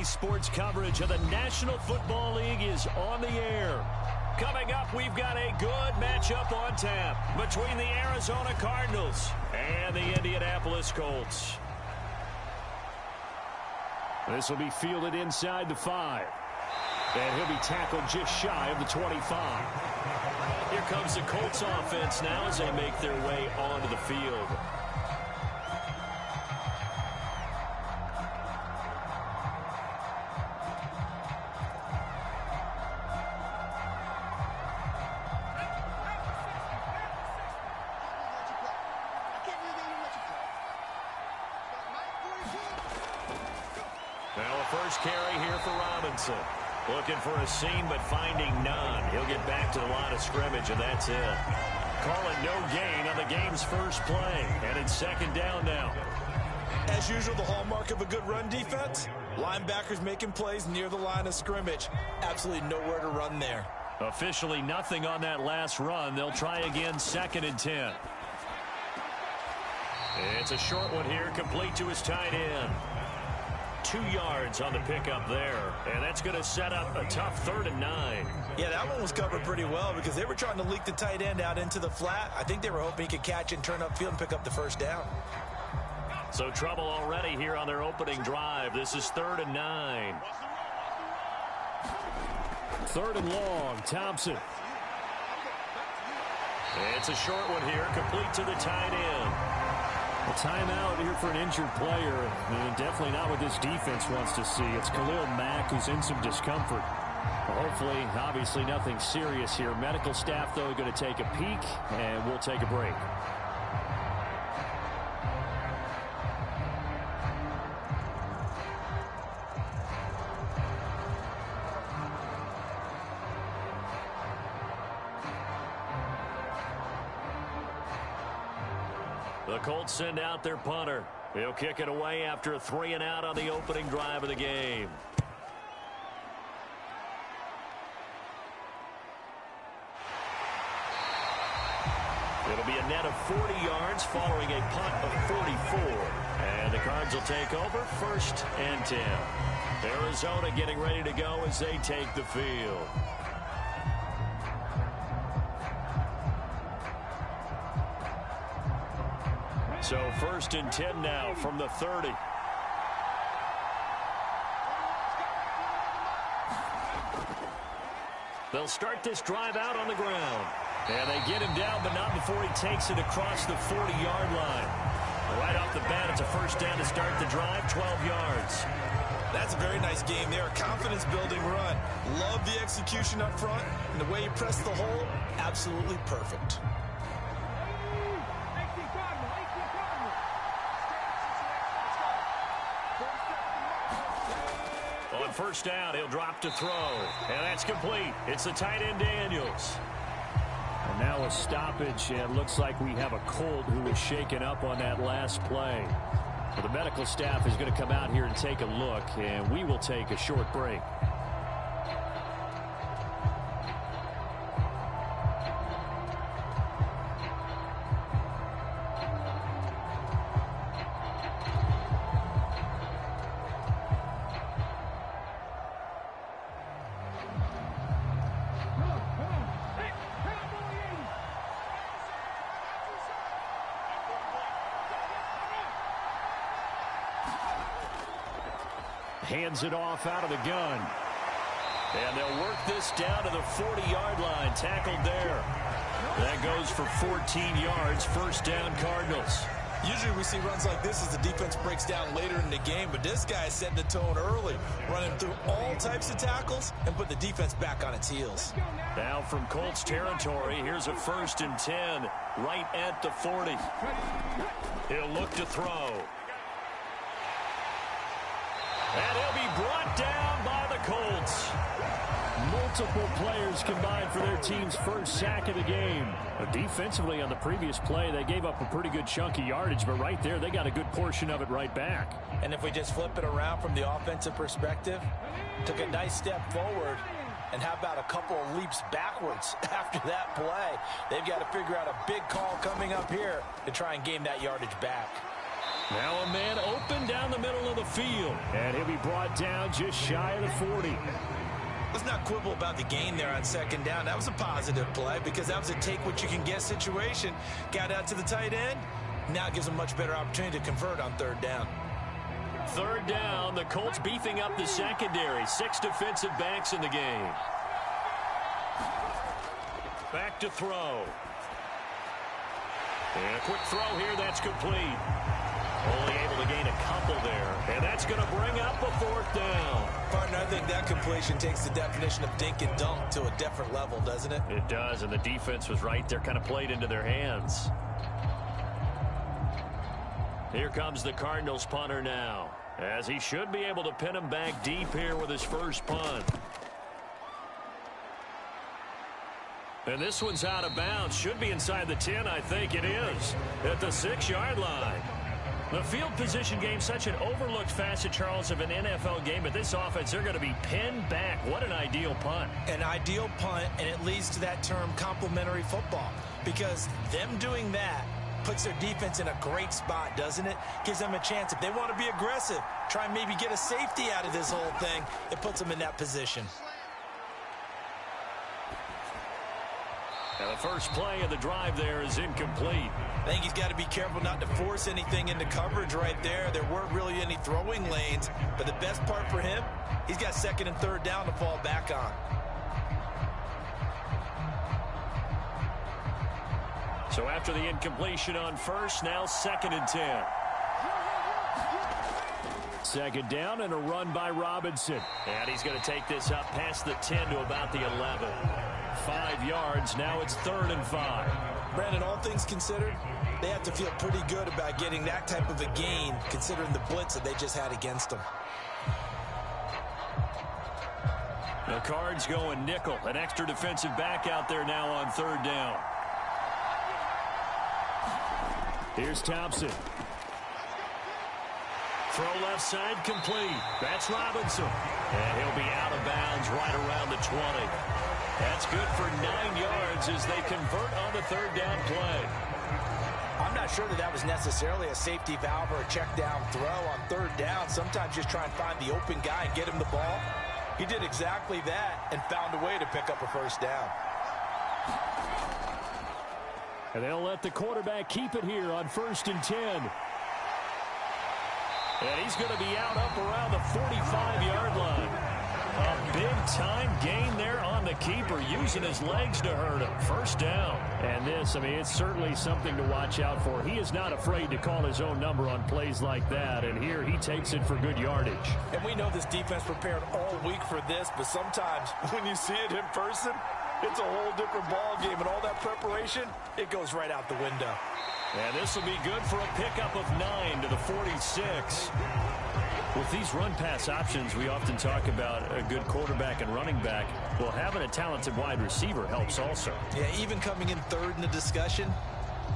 Today's sports coverage of the National Football League is on the air. Coming up, we've got a good matchup on tap between the Arizona Cardinals and the Indianapolis Colts. This will be fielded inside the 5. And he'll be tackled just shy of the 25. Here comes the Colts offense now as they make their way onto the field. Now a first carry here for Robinson. Looking for a seam, but finding none. He'll get back to the line of scrimmage, and that's it. Calling no gain on the game's first play. And it's second down now. As usual, the hallmark of a good run defense, linebackers making plays near the line of scrimmage. Absolutely nowhere to run there. Officially nothing on that last run. They'll try again, 2nd and 10. It's a short one here, complete to his tight end. 2 yards on the pickup there, and that's going to set up a tough 3rd and 9. Yeah, that one was covered pretty well because they were trying to leak the tight end out into the flat. I think they were hoping he could catch and turn upfield and pick up the first down. So trouble already here on their opening drive. This is 3rd and 9. 3rd and long, Thompson. It's a short one here, complete to the tight end. A timeout here for an injured player, and definitely not what this defense wants to see. It's Khalil Mack who's in some discomfort. Hopefully, obviously nothing serious here. Medical staff, though, going to take a peek, and we'll take a break. The Colts send out their punter. He'll kick it away after a 3 and out on the opening drive of the game. It'll be a net of 40 yards following a punt of 44. And the Cards will take over, 1st and 10. Arizona getting ready to go as they take the field. So 1st and 10 now from the 30. They'll start this drive out on the ground. And they get him down, but not before he takes it across the 40-yard line. Right off the bat, it's a first down to start the drive, 12 yards. That's a very nice game there, a confidence-building run. Love the execution up front, and the way you press the hole, absolutely perfect. On first down, he'll drop to throw. And that's complete. It's the tight end, Daniels. And now a stoppage, and it looks like we have a Colt who was shaken up on that last play. Well, the medical staff is going to come out here and take a look, and we will take a short break. Hands it off out of the gun. And they'll work this down to the 40-yard line. Tackled there. That goes for 14 yards. First down, Cardinals. Usually we see runs like this as the defense breaks down later in the game, but this guy is setting the tone early, running through all types of tackles and put the defense back on its heels. Now from Colts territory, here's a 1st and 10 right at the 40. He'll look to throw. And he'll be brought down by the Colts. Multiple players combined for their team's first sack of the game. Defensively on the previous play, they gave up a pretty good chunk of yardage, but right there, they got a good portion of it right back. And if we just flip it around from the offensive perspective, took a nice step forward, and how about a couple of leaps backwards after that play? They've got to figure out a big call coming up here to try and gain that yardage back. Now a man open down the middle of the field. And he'll be brought down just shy of the 40. Let's not quibble about the gain there on second down. That was a positive play because that was a take-what-you-can-get situation. Got out to the tight end. Now it gives them a much better opportunity to convert on third down. Third down, the Colts beefing up the secondary. 6 defensive backs in the game. Back to throw. And a quick throw here, that's complete. Only able to gain a couple there. And that's going to bring up a fourth down. Partner, I think that completion takes the definition of dink and dunk to a different level, doesn't it? It does, and the defense was right there, kind of played into their hands. Here comes the Cardinals punter now, as he should be able to pin him back deep here with his first punt. And this one's out of bounds. Should be inside the 10, I think it is, at the 6-yard line. The field position game, such an overlooked facet, Charles, of an NFL game. But this offense, they're going to be pinned back. What an ideal punt. An ideal punt, and it leads to that term complementary football. Because them doing that puts their defense in a great spot, doesn't it? Gives them a chance. If they want to be aggressive, try and maybe get a safety out of this whole thing, it puts them in that position. And the first play of the drive there is incomplete. I think he's got to be careful not to force anything into coverage right there. There weren't really any throwing lanes, but the best part for him, he's got second and third down to fall back on. So after the incompletion on first, now 2nd and 10. Second down and a run by Robinson. And he's going to take this up past the 10 to about the 11. 5 yards. Now it's 3rd and 5. Brandon, all things considered, they have to feel pretty good about getting that type of a gain, considering the blitz that they just had against them. The Cards going nickel. An extra defensive back out there now on 3rd down. Here's Thompson. Throw left side complete. That's Robinson. And he'll be out of bounds right around the 20. That's good for 9 yards as they convert on the 3rd down play. I'm not sure that was necessarily a safety valve or a check down throw on 3rd down. Sometimes just try and find the open guy and get him the ball. He did exactly that and found a way to pick up a first down. And they'll let the quarterback keep it here on 1st and 10. And he's going to be out up around the 45-yard line. A big-time gain there on the keeper, using his legs to hurt him. First down. And this, I mean, it's certainly something to watch out for. He is not afraid to call his own number on plays like that. And here he takes it for good yardage. And we know this defense prepared all week for this, but sometimes when you see it in person, it's a whole different ball game. And all that preparation, it goes right out the window. And this will be good for a pickup of 9 to the 46. With these run-pass options, we often talk about a good quarterback and running back. Well, having a talented wide receiver helps also. Yeah, even coming in 3rd in the discussion,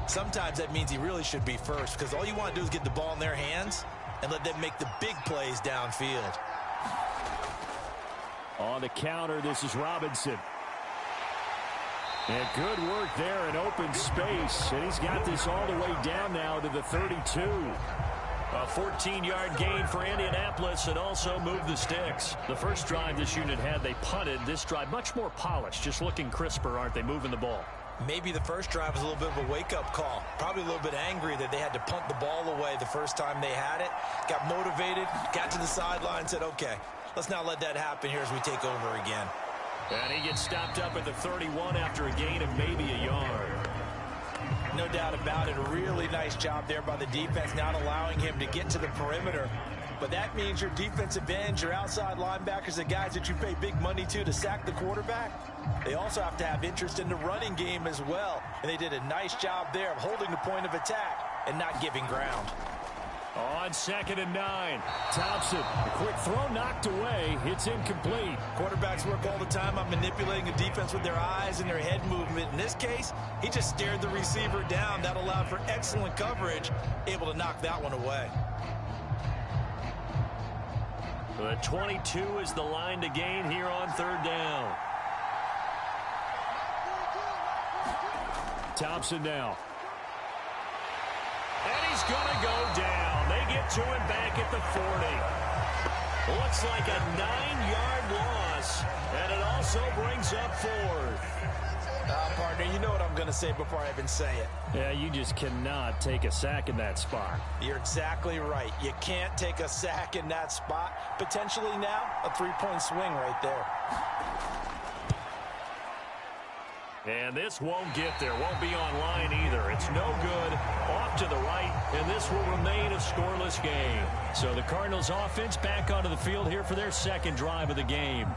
sometimes that means he really should be first, because all you want to do is get the ball in their hands and let them make the big plays downfield. On the counter, this is Robinson. And good work there in open space. And he's got this all the way down now to the 32. A 14-yard gain for Indianapolis and also moved the sticks. The first drive this unit had, they punted. This drive much more polished, just looking crisper, aren't they, moving the ball? Maybe the first drive was a little bit of a wake-up call. Probably a little bit angry that they had to punt the ball away the first time they had it. Got motivated, got to the sideline, said, okay, let's not let that happen here as we take over again. And he gets stopped up at the 31 after a gain of maybe a yard. No doubt about it. A really nice job there by the defense, not allowing him to get to the perimeter. But that means your defensive ends, your outside linebackers, the guys that you pay big money to sack the quarterback, they also have to have interest in the running game as well. And they did a nice job there of holding the point of attack and not giving ground. On 2nd and 9, Thompson, a quick throw knocked away. It's incomplete. Quarterbacks work all the time on manipulating a defense with their eyes and their head movement. In this case, he just stared the receiver down. That allowed for excellent coverage, able to knock that one away. The 22 is the line to gain here on 3rd down. Thompson now. And he's going to go down. They get to him back at the 40. Looks like a 9-yard loss, and it also brings up 4th. Partner, you know what I'm going to say before I even say it. Yeah, you just cannot take a sack in that spot. You're exactly right. You can't take a sack in that spot. Potentially now, a 3-point swing right there. And this won't get there. Won't be online either. It's no good. Off to the right, and this will remain a scoreless game. So the Cardinals offense back onto the field here for their second drive of the game.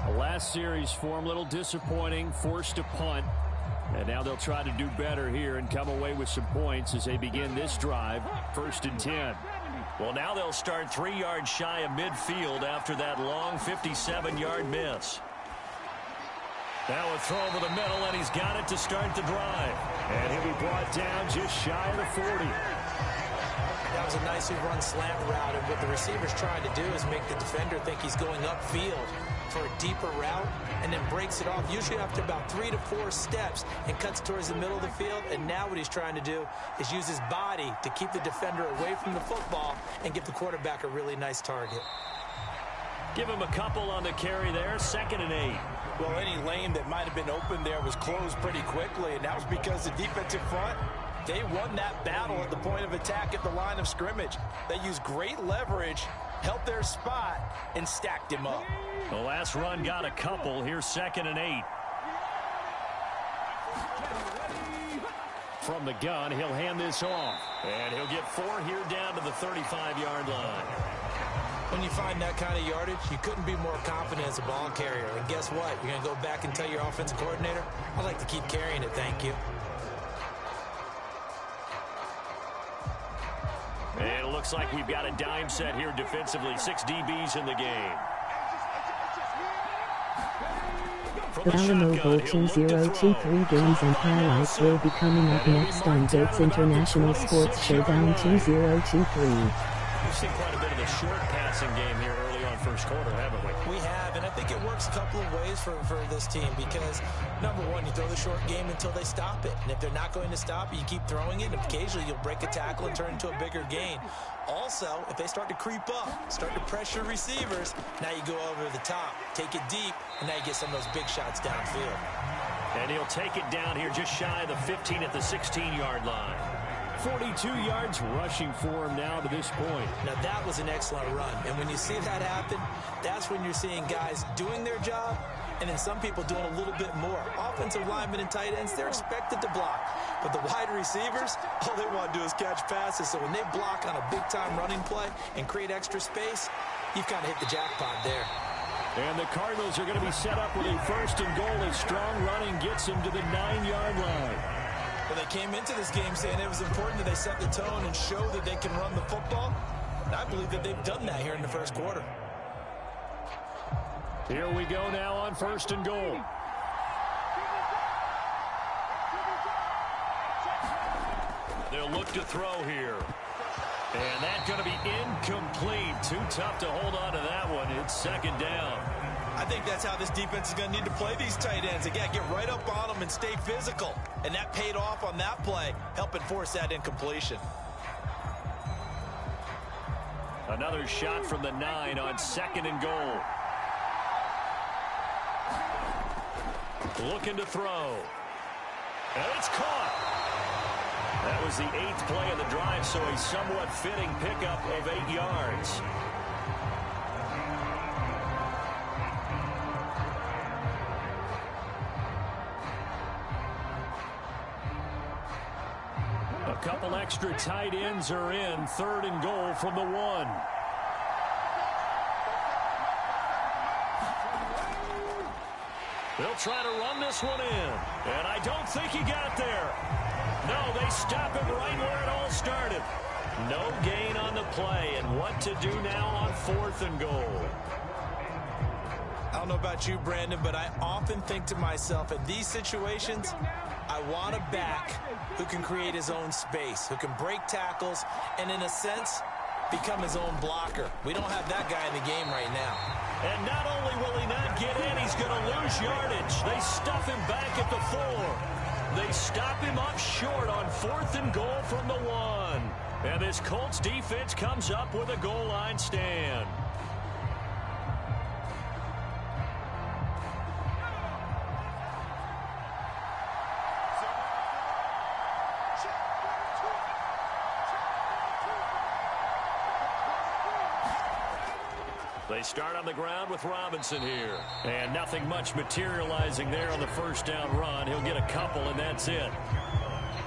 The last series for them, a little disappointing, forced a punt. And now they'll try to do better here and come away with some points as they begin this drive, 1st and 10. Well, now they'll start 3 yards shy of midfield after that long 57-yard miss. Now a throw over the middle, and he's got it to start the drive. And he'll be brought down just shy of the 40. That was a nicely run slant route, and what the receiver's trying to do is make the defender think he's going upfield for a deeper route, and then breaks it off, usually after about 3 to 4 steps, and cuts towards the middle of the field. And now what he's trying to do is use his body to keep the defender away from the football and give the quarterback a really nice target. Give him a couple on the carry there, 2nd and 8. Well, any lane that might have been open there was closed pretty quickly, and that was because the defensive front, they won that battle at the point of attack at the line of scrimmage. They used great leverage, held their spot, and stacked him up. The last run got a couple. Here's 2nd and 8. From the gun, he'll hand this off. And he'll get 4 here down to the 35-yard line. When you find that kind of yardage, you couldn't be more confident as a ball carrier. And guess what? You're going to go back and tell your offensive coordinator, I'd like to keep carrying it, thank you. And it looks like we've got a dime set here defensively. 6 DBs in the game. The Alamo Bowl 2023 games and highlights will be coming up next on Goats International Sports Showdown 2023. We've seen quite a bit of the short passing game here early on first quarter, haven't we? We have, and I think it works a couple of ways for this team because, number one, you throw the short game until they stop it. And if they're not going to stop it, you keep throwing it, and occasionally you'll break a tackle and turn into a bigger gain. Also, if they start to creep up, start to pressure receivers, now you go over the top, take it deep, and now you get some of those big shots downfield. And he'll take it down here just shy of the 15 at the 16-yard line. 42 yards rushing for him now to this point. Now that was an excellent run, and when you see that happen, that's when you're seeing guys doing their job, and then some people doing a little bit more. Offensive linemen and tight ends, they're expected to block, but the wide receivers, all they want to do is catch passes. So when they block on a big-time running play and create extra space, you've kind of hit the jackpot there. And the Cardinals are going to be set up with a 1st and goal as strong running gets them to the 9-yard line. Well, they came into this game saying it was important that they set the tone and show that they can run the football. And I believe that they've done that here in the first quarter. Here we go now on 1st and goal. They'll look to throw here. And that's going to be incomplete. Too tough to hold on to that one. It's 2nd down. I think that's how this defense is going to need to play these tight ends. Again, get right up on them and stay physical. And that paid off on that play, helping force that incompletion. Another shot from the 9 on 2nd and goal. Looking to throw. And it's caught. That was the 8th play of the drive, so a somewhat fitting pickup of 8 yards. A couple extra tight ends are in. 3rd and goal from the 1. They'll try to run this one in. And I don't think he got there. No, they stop him right where it all started. No gain on the play. And what to do now on 4th and goal. I don't know about you, Brandon, but I often think to myself, in these situations, I want a back who can create his own space, who can break tackles, and in a sense, become his own blocker. We don't have that guy in the game right now. And not only will he not get in, he's going to lose yardage. They stuff him back at the 4. They stop him up short on 4th and goal from the 1. And this Colts defense comes up with a goal line stand. They start on the ground with Robinson here. And nothing much materializing there on the first down run. He'll get a couple, and that's it.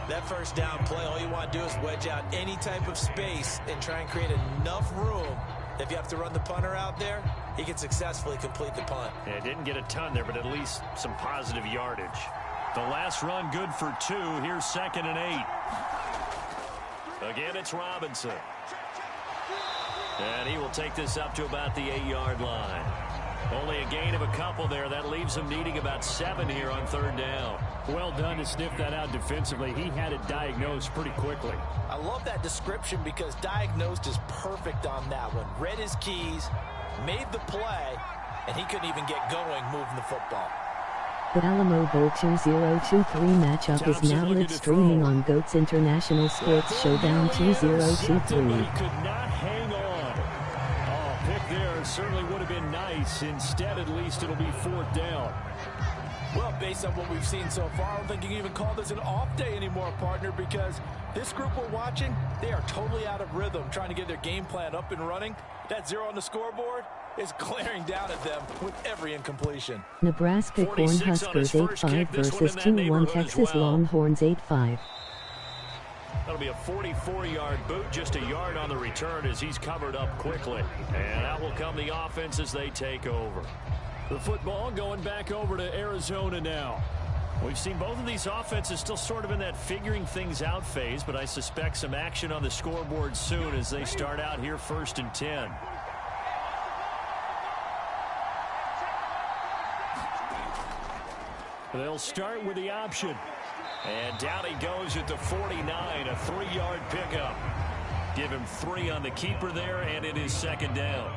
That first down play, all you want to do is wedge out any type of space and try and create enough room. If you have to run the punter out there, he can successfully complete the punt. Yeah, didn't get a ton there, but at least some positive yardage. The last run good for 2. Here's 2nd and 8. Again, it's Robinson. And he will take this up to about the 8-yard line. Only a gain of a couple there. That leaves him needing about 7 here on 3rd down. Well done to sniff that out defensively. He had it diagnosed pretty quickly. I love that description because diagnosed is perfect on that one. Read his keys, made the play, and he couldn't even get going moving the football. The Alamo Bowl 2023 matchup is now live streaming on GOAT's International Sports Showdown 2023. Could not hang on. Pick there certainly would have been nice. Instead, at least it'll be 4th down. Well, based on what we've seen so far, I don't think you can even call this an off day anymore, partner, because this group we're watching, they are totally out of rhythm, trying to get their game plan up and running. That 0 on the scoreboard is glaring down at them with every incompletion. Nebraska Cornhuskers 8-5 versus 2-1 Texas Longhorns 8-5. That'll be a 44-yard boot, just a yard on the return as he's covered up quickly. And out will come the offense as they take over. The football going back over to Arizona now. We've seen both of these offenses still sort of in that figuring things out phase, but I suspect some action on the scoreboard soon as they start out here 1st and 10. They'll start with the option. And down he goes at the 49, a 3-yard pickup. Give him 3 on the keeper there, and it is 2nd down.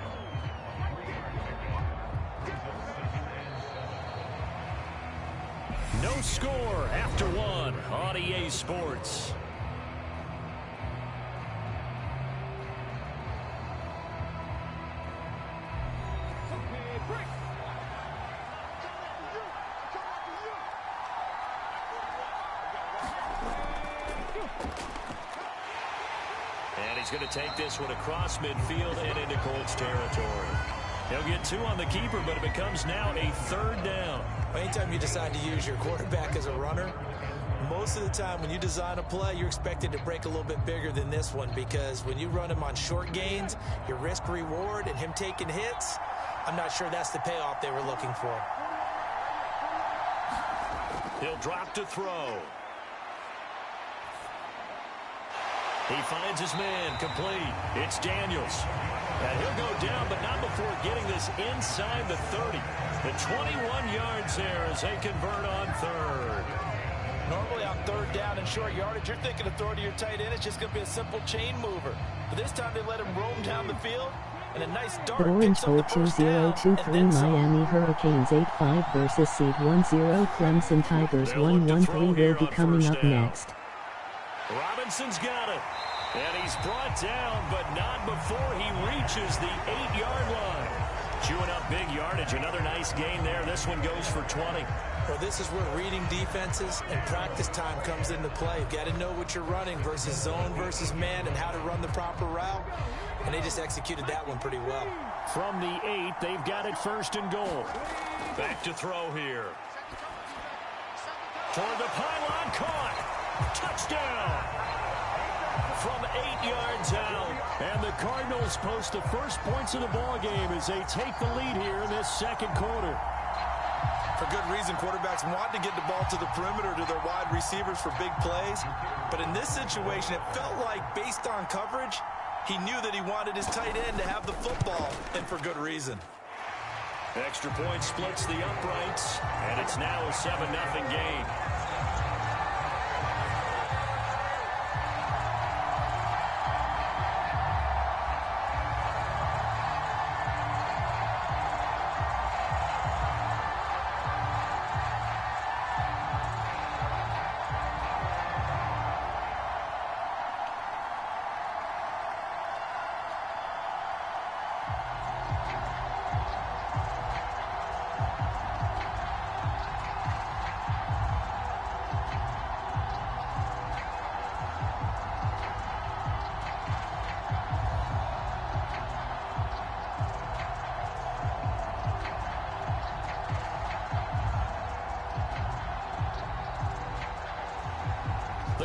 No score after 1 on EA Sports. And he's going to take this one across midfield and into Colts territory. He'll get 2 on the keeper, but it becomes now a 3rd down. Anytime you decide to use your quarterback as a runner, most of the time when you design a play, you're expected to break a little bit bigger than this one, because when you run him on short gains, your risk reward and him taking hits, I'm not sure that's the payoff they were looking for. He'll drop to throw. He finds his man complete. It's Daniels. And he'll go down, but not before getting this inside the 30. The 21 yards there as they convert on 3rd. Normally on 3rd down and short yardage, you're thinking of throwing to your tight end. It's just going to be a simple chain mover. But this time they let him roam down the field. And a nice dart. The Orange Bowl 2023 Miami Hurricanes 8-5 versus seed 1-0 Clemson Tigers 1-1-3 will be coming up next. Robinson's got it. And he's brought down, but not before he reaches the 8-yard line. Chewing up big yardage. Another nice gain there. This one goes for 20. Well, this is where reading defenses and practice time comes into play. You've got to know what you're running versus zone versus man and how to run the proper route. And they just executed that one pretty well. From the 8, they've got it 1st and goal. Back to throw here. Toward the pylon, caught. Touchdown. From 8 yards out. And the Cardinals post the first points of the ball game as they take the lead here in this 2nd quarter. For good reason, quarterbacks want to get the ball to the perimeter to their wide receivers for big plays. But in this situation, it felt like based on coverage, he knew that he wanted his tight end to have the football, and for good reason. Extra point splits the uprights, and it's now a 7-0 game.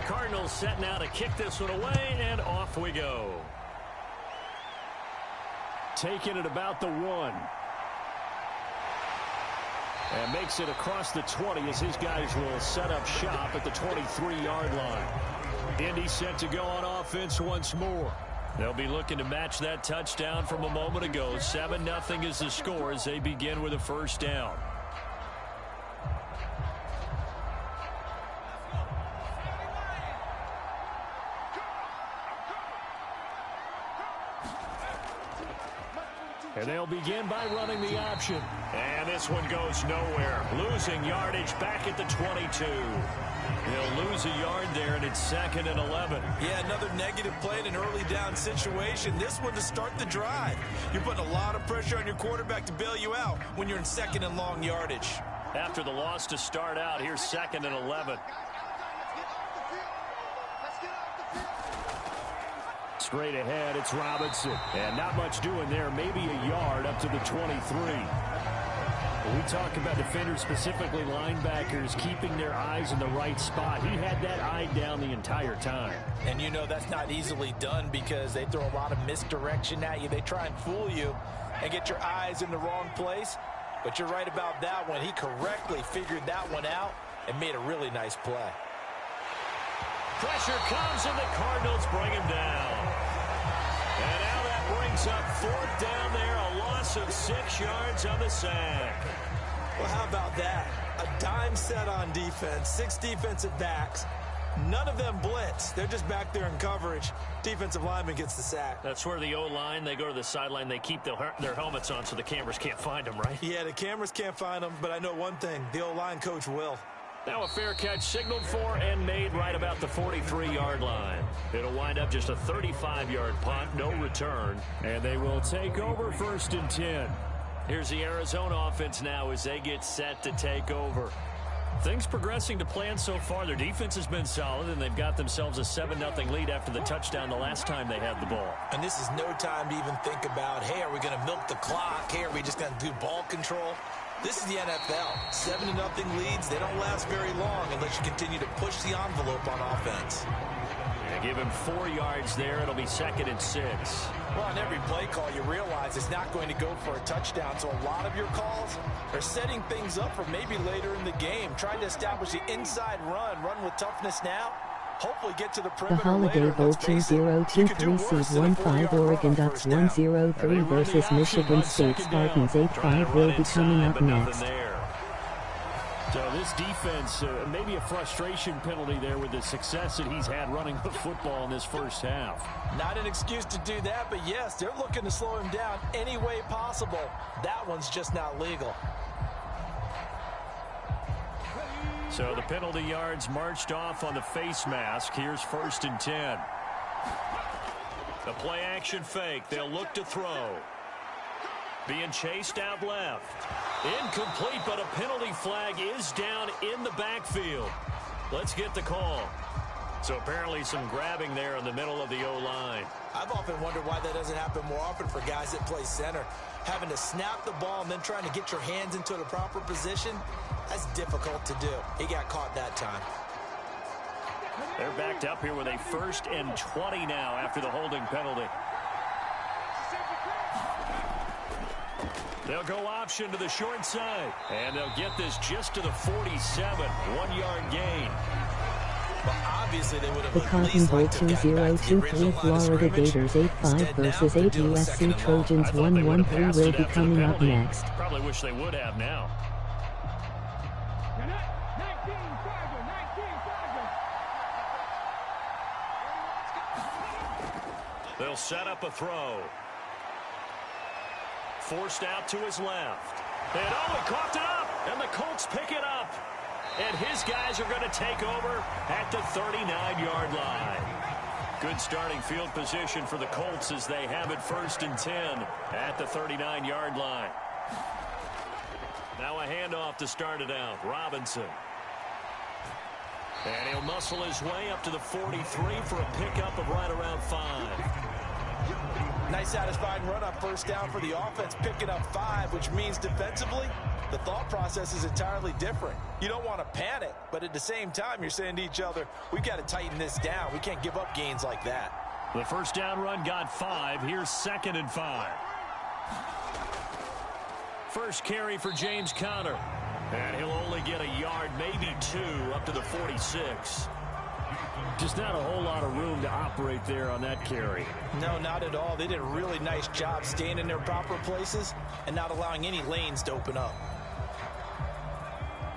Cardinals set now to kick this one away, and off we go. Taking it about the 1. And makes it across the 20 as his guys will set up shop at the 23-yard line. Indy set to go on offense once more. They'll be looking to match that touchdown from a moment ago. 7-0 is the score as they begin with a first down. And they'll begin by running the option. And this one goes nowhere. Losing yardage back at the 22. They'll lose a yard there, and it's 2nd and 11. Yeah, another negative play in an early down situation. This one to start the drive. You're putting a lot of pressure on your quarterback to bail you out when you're in 2nd and long yardage. After the loss to start out, here's 2nd and 11. Straight ahead, it's Robinson. And not much doing there. Maybe a yard up to the 23. When we talk about defenders, specifically linebackers, keeping their eyes in the right spot. He had that eye down the entire time. And you know that's not easily done because they throw a lot of misdirection at you. They try and fool you and get your eyes in the wrong place. But you're right about that one. He correctly figured that one out and made a really nice play. Pressure comes, and the Cardinals bring him down. And now that brings up 4th down there, a loss of 6 yards on the sack. Well, how about that? A dime set on defense, 6 defensive backs. None of them blitz. They're just back there in coverage. Defensive lineman gets the sack. That's where the O-line, they go to the sideline, they keep their helmets on so the cameras can't find them, right? Yeah, the cameras can't find them, but I know one thing. The O-line coach will. Now a fair catch signaled for and made right about the 43-yard line. It'll wind up just a 35-yard punt, no return, and they will take over 1st and 10. Here's the Arizona offense now as they get set to take over. Things progressing to plan so far. Their defense has been solid, and they've got themselves a 7-0 lead after the touchdown the last time they had the ball. And this is no time to even think about, hey, are we going to milk the clock? Hey, are we just going to do ball control? This is the NFL. 7-0 leads. They don't last very long unless you continue to push the envelope on offense. Yeah, give him 4 yards there. It'll be 2nd and 6. Well, on every play call, you realize it's not going to go for a touchdown. So a lot of your calls are setting things up for maybe later in the game. Trying to establish the inside run with toughness now. Hopefully get to the perimeter. The Holiday Bowl 2023 seed 1-5 Oregon Ducks 1-0-3 versus Michigan State Spartans 8-5 will be coming up next. So this defense, maybe a frustration penalty there with the success that he's had running the football in this first half. Not an excuse to do that, but yes, they're looking to slow him down any way possible. That one's just not legal. So the penalty yards marched off on the face mask. Here's 1st and 10. The play action fake. They'll look to throw. Being chased out left. Incomplete, but a penalty flag is down in the backfield. Let's get the call. So apparently some grabbing there in the middle of the O-line. I've often wondered why that doesn't happen more often for guys that play center. Having to snap the ball and then trying to get your hands into the proper position, that's difficult to do. He got caught that time. They're backed up here with a 1st and 20 now after the holding penalty. They'll go option to the short side. And they'll get this just to the 47. 1-yard gain. Well, obviously they would have the Cotton Bowl 2023 Florida Gators 8-5 versus 8 USC Trojans 1-1-3 will be coming up next. Probably wish they would have now. They'll set up a throw. Forced out to his left. And he coughed it up, and the Colts pick it up. And his guys are going to take over at the 39-yard line. Good starting field position for the Colts as they have it 1st and 10 at the 39-yard line. Now a handoff to start it out. Robinson. And he'll muscle his way up to the 43 for a pickup of right around 5. Nice satisfying run on 1st down for the offense, picking up 5, which means defensively, the thought process is entirely different. You don't want to panic, but at the same time, you're saying to each other, we've got to tighten this down. We can't give up gains like that. The first down run got 5. Here's 2nd and 5. First carry for James Conner. And he'll only get a yard, maybe 2, up to the 46. Just not a whole lot of room to operate there on that carry. No, not at all. They did a really nice job staying in their proper places and not allowing any lanes to open up.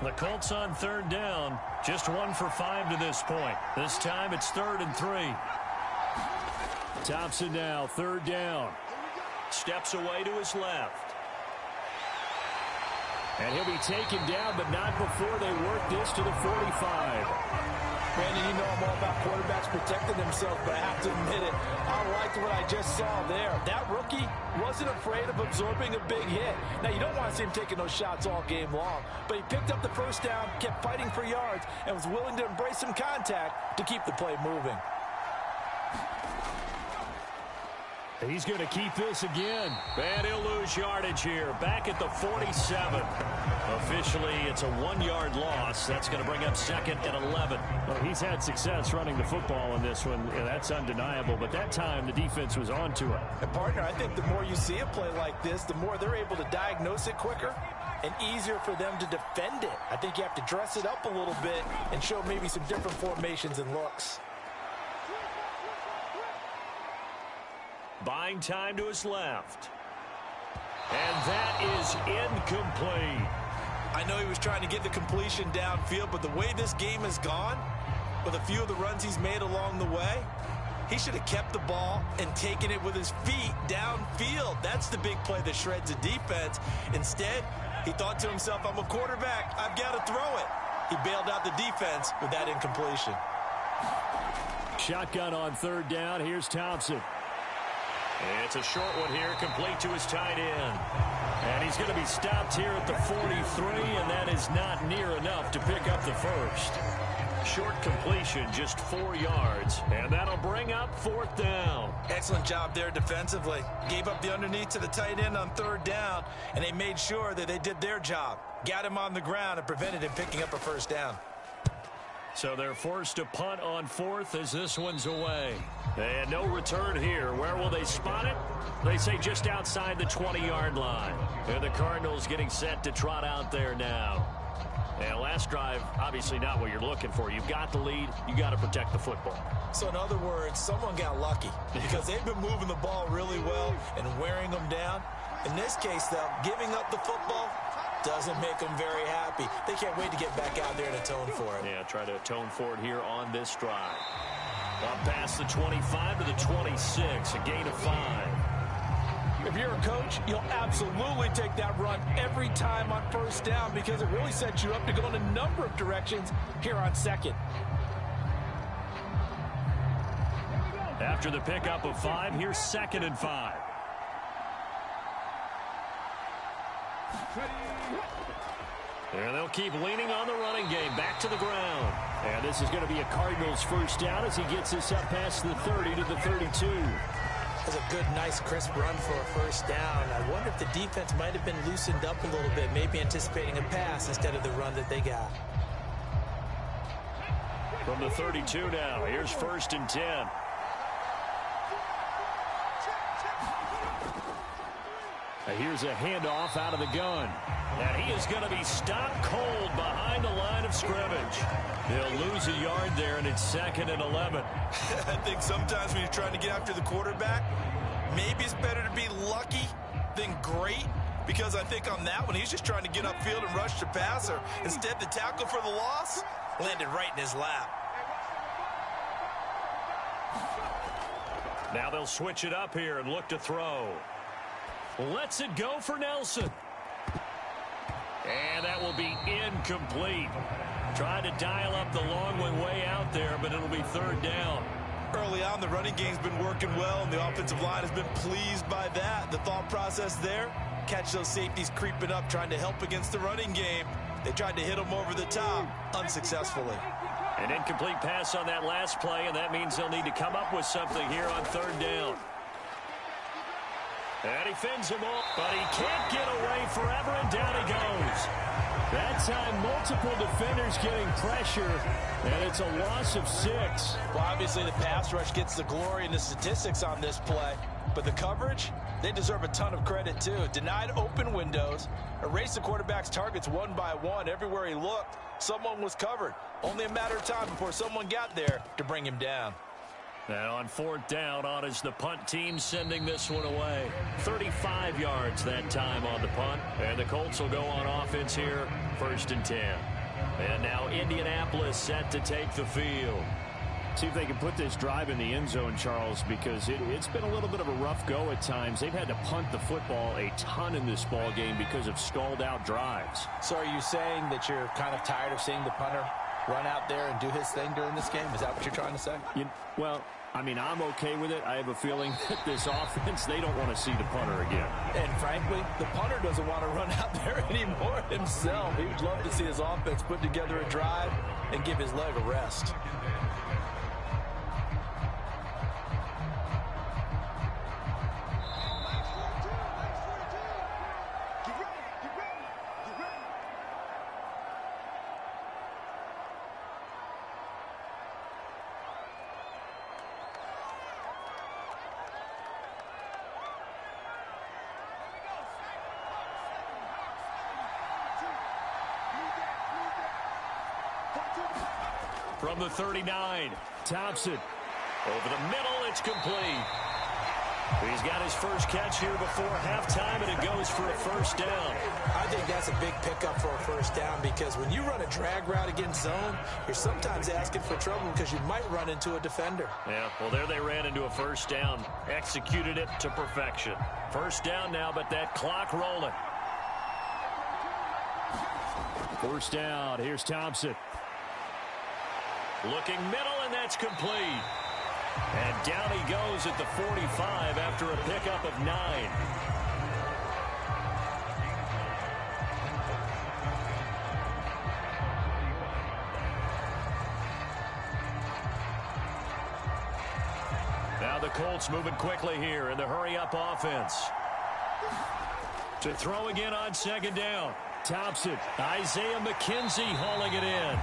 The Colts on 3rd down. Just 1 for 5 to this point. This time it's 3rd and 3. Thompson now, 3rd down. Steps away to his left. And he'll be taken down, but not before they work this to the 45. Brandon, you know I'm all about quarterbacks protecting themselves, but I have to admit it. I liked what I just saw there. That rookie wasn't afraid of absorbing a big hit. Now, you don't want to see him taking those shots all game long, but he picked up the first down, kept fighting for yards, and was willing to embrace some contact to keep the play moving. He's going to keep this again. And he'll lose yardage here. Back at the 47. Officially, it's a 1-yard loss. That's going to bring up 2nd and 11. Well, he's had success running the football in this one. That's undeniable. But that time, the defense was on to it. And, partner, I think the more you see a play like this, the more they're able to diagnose it quicker and easier for them to defend it. I think you have to dress it up a little bit and show maybe some different formations and looks. Buying time to his left. And that is incomplete. I know he was trying to get the completion downfield, but the way this game has gone, with a few of the runs he's made along the way, he should have kept the ball and taken it with his feet downfield. That's the big play that shreds a defense. Instead, he thought to himself, I'm a quarterback. I've got to throw it. He bailed out the defense with that incompletion. Shotgun on 3rd down. Here's Thompson. It's a short one here, complete to his tight end. And he's going to be stopped here at the 43, and that is not near enough to pick up the first. Short completion, just 4 yards, and that'll bring up 4th down. Excellent job there defensively. Gave up the underneath to the tight end on 3rd down, and they made sure that they did their job. Got him on the ground and prevented him picking up a first down. So they're forced to punt on 4th as this one's away. And no return here. Where will they spot it? They say just outside the 20-yard line. And the Cardinals getting set to trot out there now. And last drive, obviously not what you're looking for. You've got the lead. You got to protect the football. So in other words, someone got lucky because they've been moving the ball really well and wearing them down. In this case, though, giving up the football doesn't make them very happy. They can't wait to get back out there and atone for it. Yeah, try to atone for it here on this drive. Up past the 25 to the 26, a gain of 5. If you're a coach, you'll absolutely take that run every time on 1st down because it really sets you up to go in a number of directions here on 2nd. After the pickup of 5, here's 2nd and 5. And they'll keep leaning on the running game. Back to the ground. And this is going to be a Cardinals first down as he gets this up past the 30 to the 32. That's a good, nice, crisp run for a first down. I wonder if the defense might have been loosened up a little bit, maybe anticipating a pass instead of the run that they got. From the 32 now, here's 1st and 10. Here's a handoff out of the gun. And he is going to be stopped cold behind the line of scrimmage. He'll lose a yard there, and it's 2nd and 11. I think sometimes when you're trying to get after the quarterback, maybe it's better to be lucky than great. Because I think on that one, he's just trying to get upfield and rush the passer. Instead, the tackle for the loss landed right in his lap. Now they'll switch it up here and look to throw. Lets it go for Nelson. And that will be incomplete. Trying to dial up the long one way out there, but it'll be 3rd down. Early on, the running game's been working well, and the offensive line has been pleased by that. The thought process there, catch those safeties creeping up, trying to help against the running game. They tried to hit them over the top, unsuccessfully. An incomplete pass on that last play, and that means they'll need to come up with something here on 3rd down. And he fins him off, but he can't get away forever, and down he goes. That time, multiple defenders getting pressure, and it's a loss of 6. Well, obviously the pass rush gets the glory and the statistics on this play, but the coverage, they deserve a ton of credit too. Denied open windows, erased the quarterback's targets one by one. Everywhere he looked, someone was covered. Only a matter of time before someone got there to bring him down. And on 4th down, on is the punt team sending this one away. 35 yards that time on the punt. And the Colts will go on offense here, 1st and 10. And now Indianapolis set to take the field. See if they can put this drive in the end zone, Charles, because it's been a little bit of a rough go at times. They've had to punt the football a ton in this ball game because of stalled out drives. So are you saying that you're kind of tired of seeing the punter run out there and do his thing during this game? Is that what you're trying to say? Well, I mean, I'm okay with it. I have a feeling that this offense, they don't want to see the punter again. And frankly, the punter doesn't want to run out there anymore himself. He would love to see his offense put together a drive and give his leg a rest. From the 39, Thompson. Over the middle, it's complete. He's got his first catch here before halftime, and it goes for a 1st down. I think that's a big pickup for a 1st down, because when you run a drag route against zone, you're sometimes asking for trouble because you might run into a defender. Yeah, well, there they ran into a 1st down. Executed it to perfection. 1st down now, but that clock rolling. 1st down, here's Thompson. Looking middle, and that's complete. And down he goes at the 45 after a pickup of 9. Now the Colts moving quickly here in the hurry-up offense. To throw again on 2nd down. Thompson, Isaiah McKenzie hauling it in.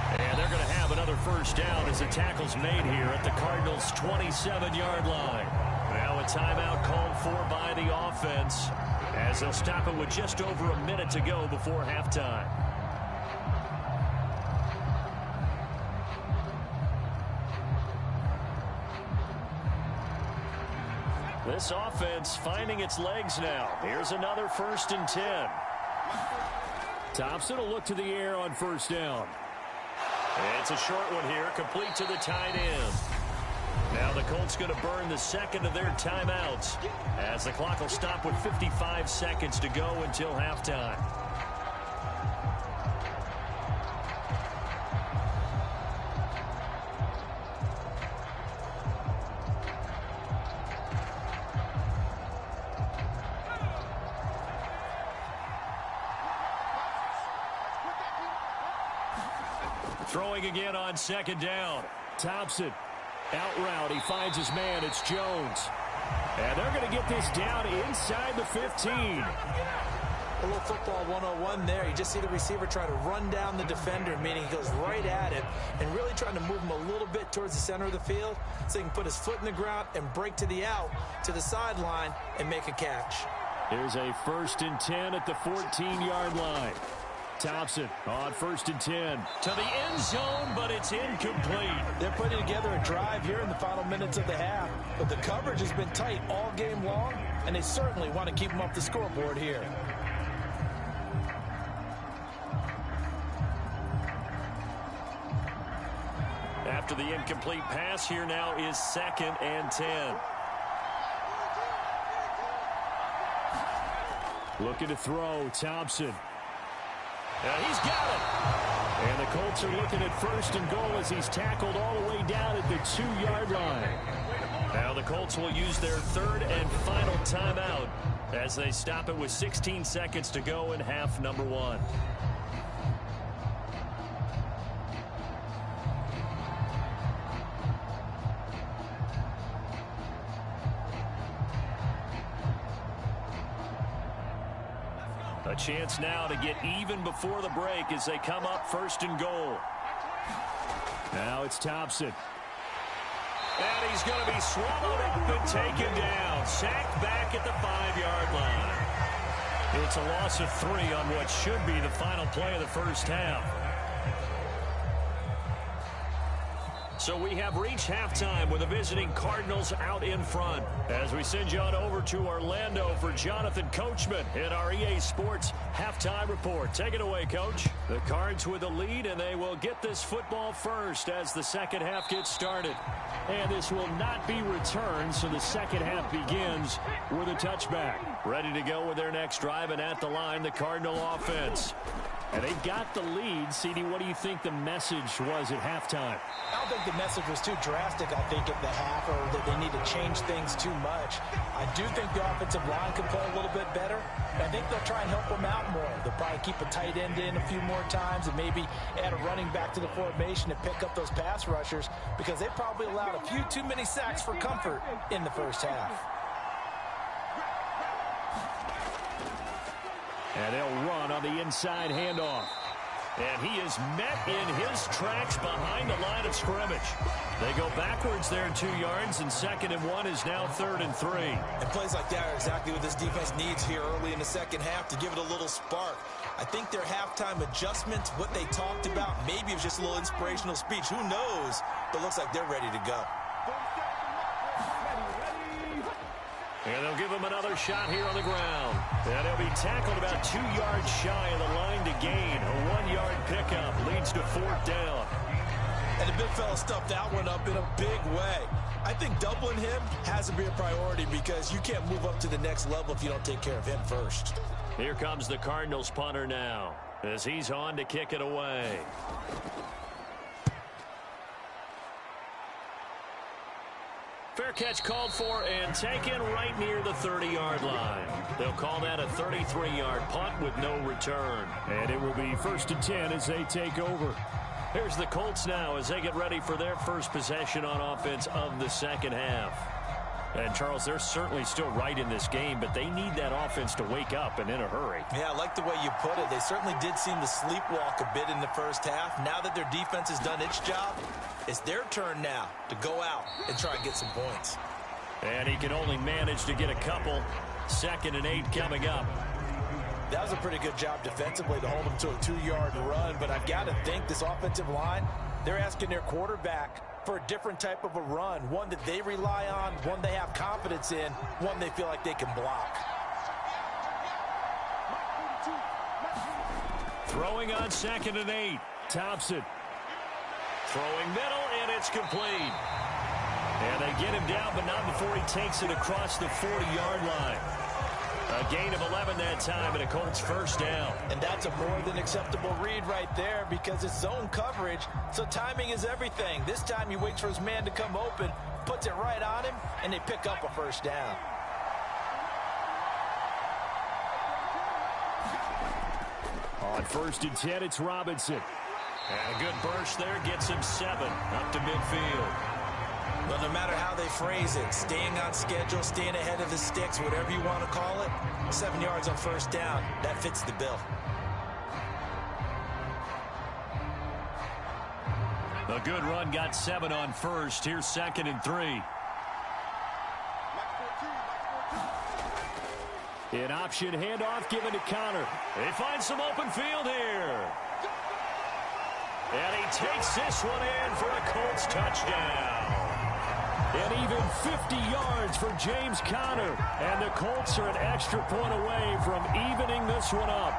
And they're going to have another 1st down as the tackle's made here at the Cardinals' 27-yard line. Now a timeout called for by the offense as they'll stop it with just over a minute to go before halftime. This offense finding its legs now. Here's another 1st and 10. Thompson will look to the air on 1st down. It's a short one here, complete to the tight end. Now the Colts going to burn the 2nd of their timeouts as the clock will stop with 55 seconds to go until halftime. Throwing again on 2nd down. Thompson, out route. He finds his man. It's Jones. And they're going to get this down inside the 15. A little football 101 there. You just see the receiver try to run down the defender, meaning he goes right at it, and really trying to move him a little bit towards the center of the field so he can put his foot in the ground and break to the out, to the sideline, and make a catch. Here's a 1st and 10 at the 14-yard line. Thompson on 1st and 10 to the end zone, but it's incomplete. They're putting together a drive here in the final minutes of the half, but the coverage has been tight all game long, and they certainly want to keep them off the scoreboard here. After the incomplete pass, here now is 2nd and 10. Looking to throw, Thompson. And he's got it. And the Colts are looking at 1st and goal as he's tackled all the way down at the 2-yard line. Now the Colts will use their 3rd and final timeout as they stop it with 16 seconds to go in half number 1. A chance now to get even before the break as they come up 1st and goal. Now it's Thompson. And he's going to be swallowed up and taken down. Sacked back at the 5-yard line. It's a loss of 3 on what should be the final play of the first half. So we have reached halftime with the visiting Cardinals out in front. As we send you on over to Orlando for Jonathan Coachman in our EA Sports Halftime Report. Take it away, Coach. The Cards with the lead, and they will get this football first as the second half gets started. And this will not be returned, so the second half begins with a touchback. Ready to go with their next drive, and at the line, the Cardinal offense. And they've got the lead. CD, what do you think the message was at halftime? I don't think the message was too drastic, I think, at the half, or that they need to change things too much. I do think the offensive line could play a little bit better. I think they'll try and help them out more. They'll probably keep a tight end in a few more times and maybe add a running back to the formation to pick up those pass rushers, because they probably allowed a few too many sacks for comfort in the first half. And they'll run on the inside handoff. And he is met in his tracks behind the line of scrimmage. They go backwards there 2 yards, and 2nd and 1 is now 3rd and 3. And plays like that are exactly what this defense needs here early in the second half to give it a little spark. I think their halftime adjustments, what they talked about, maybe it was just a little inspirational speech. Who knows? But it looks like they're ready to go. And they'll give him another shot here on the ground. And he'll be tackled about 2 yards shy of the line to gain. A 1-yard pickup leads to 4th down. And the big fella stuffed that one up in a big way. I think doubling him has to be a priority, because you can't move up to the next level if you don't take care of him first. Here comes the Cardinals punter now as he's on to kick it away. Fair catch called for and taken right near the 30-yard line. They'll call that a 33-yard punt with no return. And it will be 1st and 10 as they take over. Here's the Colts now as they get ready for their first possession on offense of the second half. And, Charles, they're certainly still right in this game, but they need that offense to wake up and in a hurry. Yeah, I like the way you put it. They certainly did seem to sleepwalk a bit in the first half. Now that their defense has done its job, it's their turn now to go out and try and get some points. And he can only manage to get a couple. 2nd and 8 coming up. That was a pretty good job defensively to hold them to a 2-yard run, but I've got to think this offensive line, they're asking their quarterback for a different type of a run, one that they rely on, one they have confidence in, one they feel like they can block. Throwing on 2nd and 8. Thompson. Throwing middle, and it's complete. And they get him down, but not before he takes it across the 40-yard line. A gain of 11 that time, and a Colts 1st down. And that's a more than acceptable read right there, because it's zone coverage, so timing is everything. This time he waits for his man to come open, puts it right on him, and they pick up a 1st down. On 1st and 10, it's Robinson. And a good burst there gets him 7 up to midfield. Well, no matter how they phrase it, staying on schedule, staying ahead of the sticks, whatever you want to call it, 7 yards on 1st down, that fits the bill. A good run got 7 on 1st. Here's 2nd and 3. An option handoff given to Connor. They find some open field here. And he takes this one in for a Colts touchdown. And even 50 yards for James Conner. And the Colts are an extra point away from evening this one up.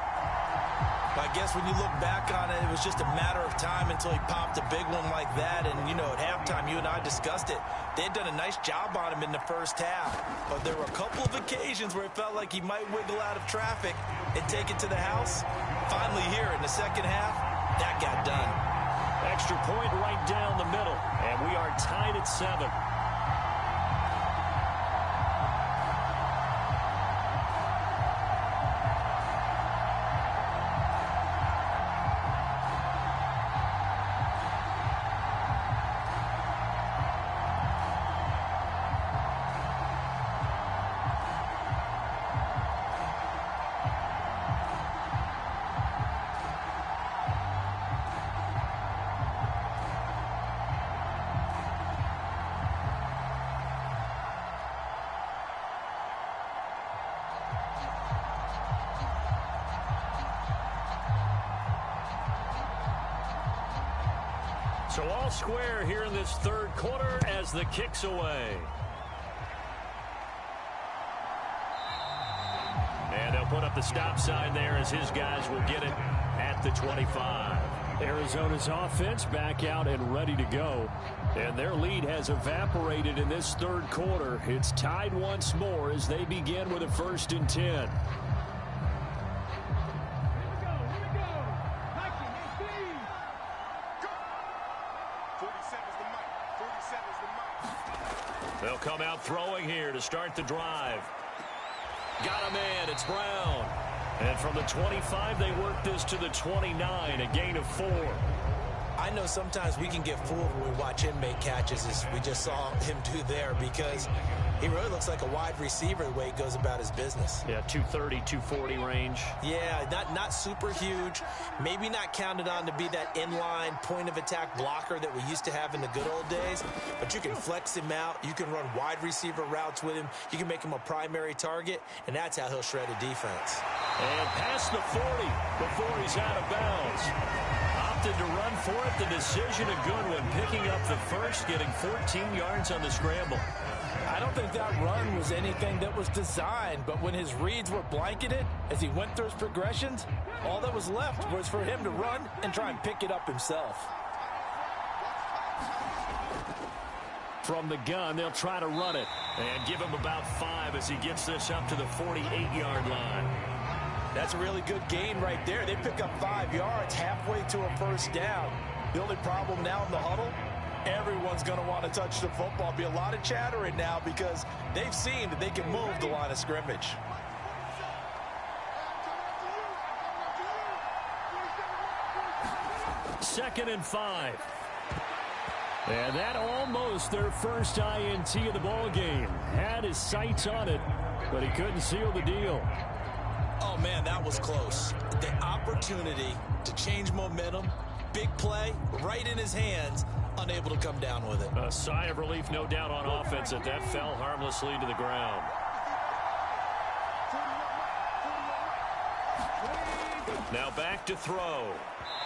I guess when you look back on it, it was just a matter of time until he popped a big one like that. And, you know, at halftime, you and I discussed it. They had done a nice job on him in the first half. But there were a couple of occasions where it felt like he might wiggle out of traffic and take it to the house. Finally here in the second half, that got done. Extra point right down the middle. And we are tied at 7. So all square here in this third quarter as the kick's away. And they'll put up the stop sign there as his guys will get it at the 25. Arizona's offense back out and ready to go. And their lead has evaporated in this third quarter. It's tied once more as they begin with a 1st and 10. They'll come out throwing here to start the drive. Got him in. It's Brown. And from the 25, they work this to the 29, a gain of 4. I know sometimes we can get fooled when we watch him make catches, as we just saw him do there, because he really looks like a wide receiver the way he goes about his business. Yeah, 230, 240 range. Yeah, not super huge. Maybe not counted on to be that inline point-of-attack blocker that we used to have in the good old days, but you can flex him out. You can run wide receiver routes with him. You can make him a primary target, and that's how he'll shred a defense. And past the 40 before he's out of bounds. Opted to run for it. The decision a good one, picking up the first, getting 14 yards on the scramble. I don't think that run was anything that was designed, but when his reads were blanketed as he went through his progressions, all that was left was for him to run and try and pick it up himself. From the gun, they'll try to run it and give him about 5 as he gets this up to the 48-yard line. That's a really good gain right there. They pick up 5 yards halfway to a 1st down. The only problem now in the huddle, everyone's going to want to touch the football. Be a lot of chattering now because they've seen that they can move the line of scrimmage. Second and 5. And that almost their first INT of the ball game. Had his sights on it, but he couldn't seal the deal. Oh, man, that was close. The opportunity to change momentum, big play, right in his hands, unable to come down with it. A sigh of relief, no doubt, on offense that fell harmlessly to the ground. Now back to throw.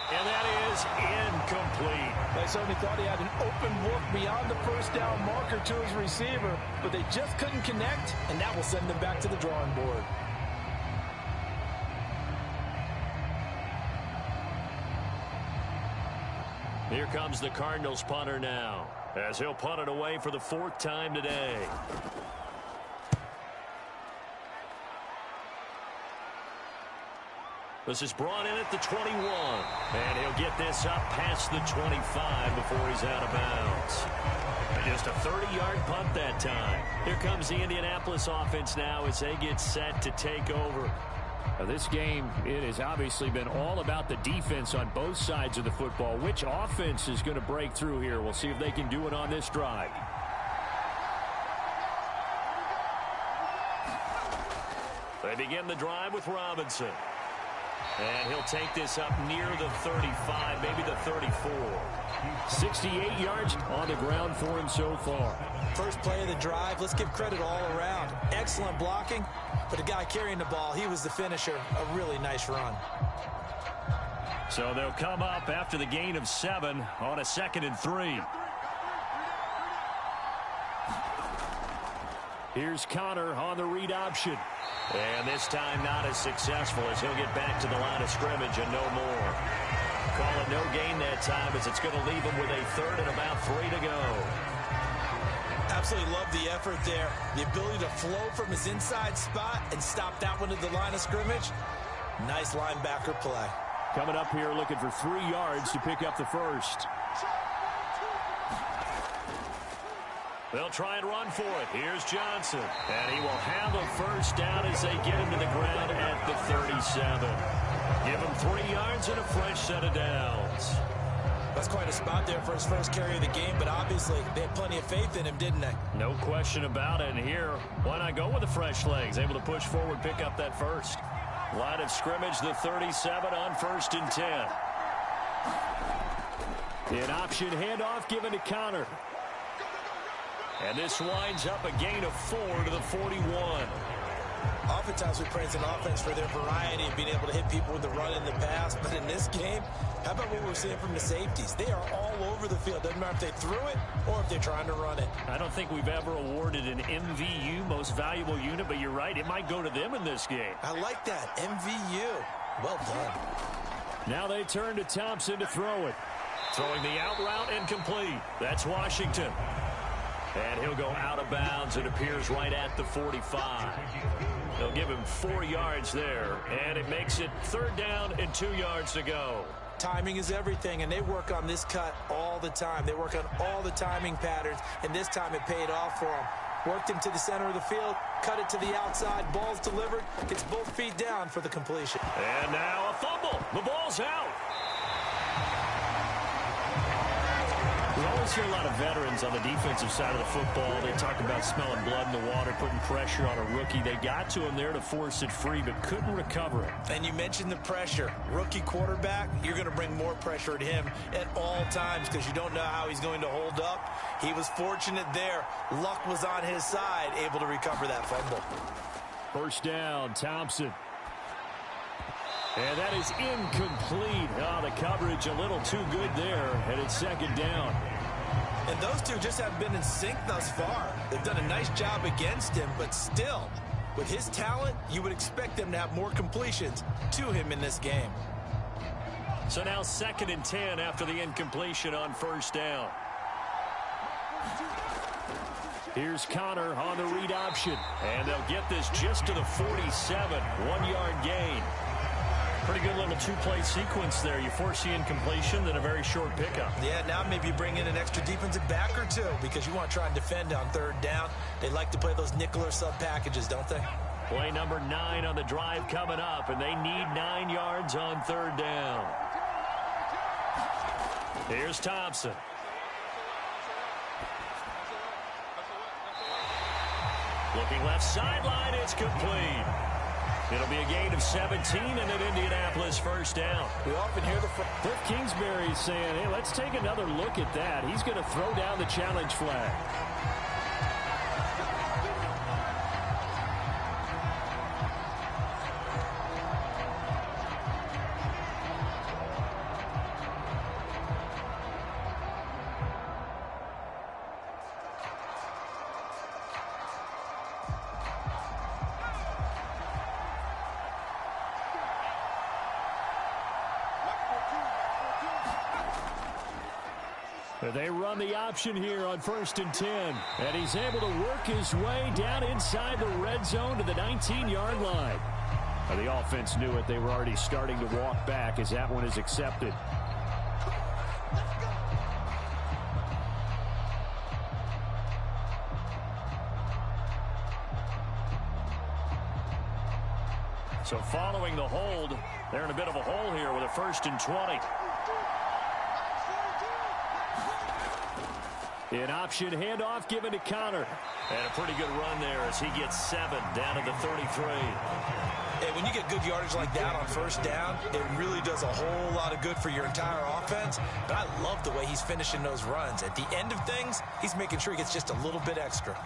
And that is incomplete. Sony thought he had an open look beyond the 1st down marker to his receiver, but they just couldn't connect, and that will send them back to the drawing board. Here comes the Cardinals punter now, as he'll punt it away for the 4th time today. This is brought in at the 21, and he'll get this up past the 25 before he's out of bounds. Just a 30-yard punt that time. Here comes the Indianapolis offense now as they get set to take over. Now, this game, it has obviously been all about the defense on both sides of the football. Which offense is going to break through here? We'll see if they can do it on this drive. They begin the drive with Robinson. And he'll take this up near the 35, maybe the 34. 68 yards on the ground for him so far. First play of the drive, let's give credit all around. Excellent blocking, but the guy carrying the ball, he was the finisher. A really nice run. So they'll come up after the gain of 7 on a 2nd and 3. Here's Connor on the read option. And this time not as successful as he'll get back to the line of scrimmage and no more. Call it no gain that time as it's going to leave him with a 3rd and about 3 to go. Absolutely love the effort there. The ability to flow from his inside spot and stop that one at the line of scrimmage. Nice linebacker play. Coming up here looking for 3 yards to pick up the first. They'll try and run for it. Here's Johnson. And he will have a 1st down as they get him to the ground at the 37. Give him 3 yards and a fresh set of downs. That's quite a spot there for his first carry of the game, but obviously they had plenty of faith in him, didn't they? No question about it. And here, why not go with the fresh legs? Able to push forward, pick up that first. Line of scrimmage, the 37 on 1st and 10. An option handoff given to Connor. And this winds up a gain of 4 to the 41. Oftentimes we praise an offense for their variety and being able to hit people with the run in the pass. But in this game, how about what we're seeing from the safeties? They are all over the field. Doesn't matter if they threw it or if they're trying to run it. I don't think we've ever awarded an MVU, most valuable unit, but you're right. It might go to them in this game. I like that. MVU. Well done. Now they turn to Thompson to throw it. Throwing the out route incomplete. That's Washington. And he'll go out of bounds. It appears right at the 45. They'll give him 4 yards there. And it makes it 3rd down and 2 yards to go. Timing is everything, and they work on this cut all the time. They work on all the timing patterns, and this time it paid off for them. Worked him to the center of the field, cut it to the outside, ball's delivered, gets both feet down for the completion. And now a fumble. The ball's out. We always hear a lot of veterans on the defensive side of the football. They talk about smelling blood in the water, putting pressure on a rookie. They got to him there to force it free, but couldn't recover it. And you mentioned the pressure. Rookie quarterback, you're going to bring more pressure at him at all times because you don't know how he's going to hold up. He was fortunate there. Luck was on his side, able to recover that fumble. 1st down, Thompson. And that is incomplete. Oh, the coverage a little too good there, and it's 2nd down. And those two just haven't been in sync thus far. They've done a nice job against him, but still, with his talent, you would expect them to have more completions to him in this game. So now 2nd and 10 after the incompletion on 1st down. Here's Connor on the read option, and they'll get this just to the 47, 1-yard gain. Pretty good little 2-play sequence there. You force the incompletion, then a very short pickup. Yeah, now maybe you bring in an extra defensive back or 2 because you want to try and defend on 3rd down. They like to play those nickel or sub packages, don't they? Play number 9 on the drive coming up, and they need 9 yards on 3rd down. Here's Thompson. Looking left sideline, it's complete. It'll be a gain of 17 and an Indianapolis 1st down. We often hear the Cliff Kingsbury saying, hey, let's take another look at that. He's going to throw down the challenge flag. They run the option here on 1st and 10. And he's able to work his way down inside the red zone to the 19-yard line. Now, the offense knew it. They were already starting to walk back as that one is accepted. So following the hold, they're in a bit of a hole here with a 1st and 20. An option handoff given to Connor. And a pretty good run there as he gets 7 down to the 33. Hey, when you get good yardage like that on 1st down, it really does a whole lot of good for your entire offense. But I love the way he's finishing those runs. At the end of things, he's making sure he gets just a little bit extra.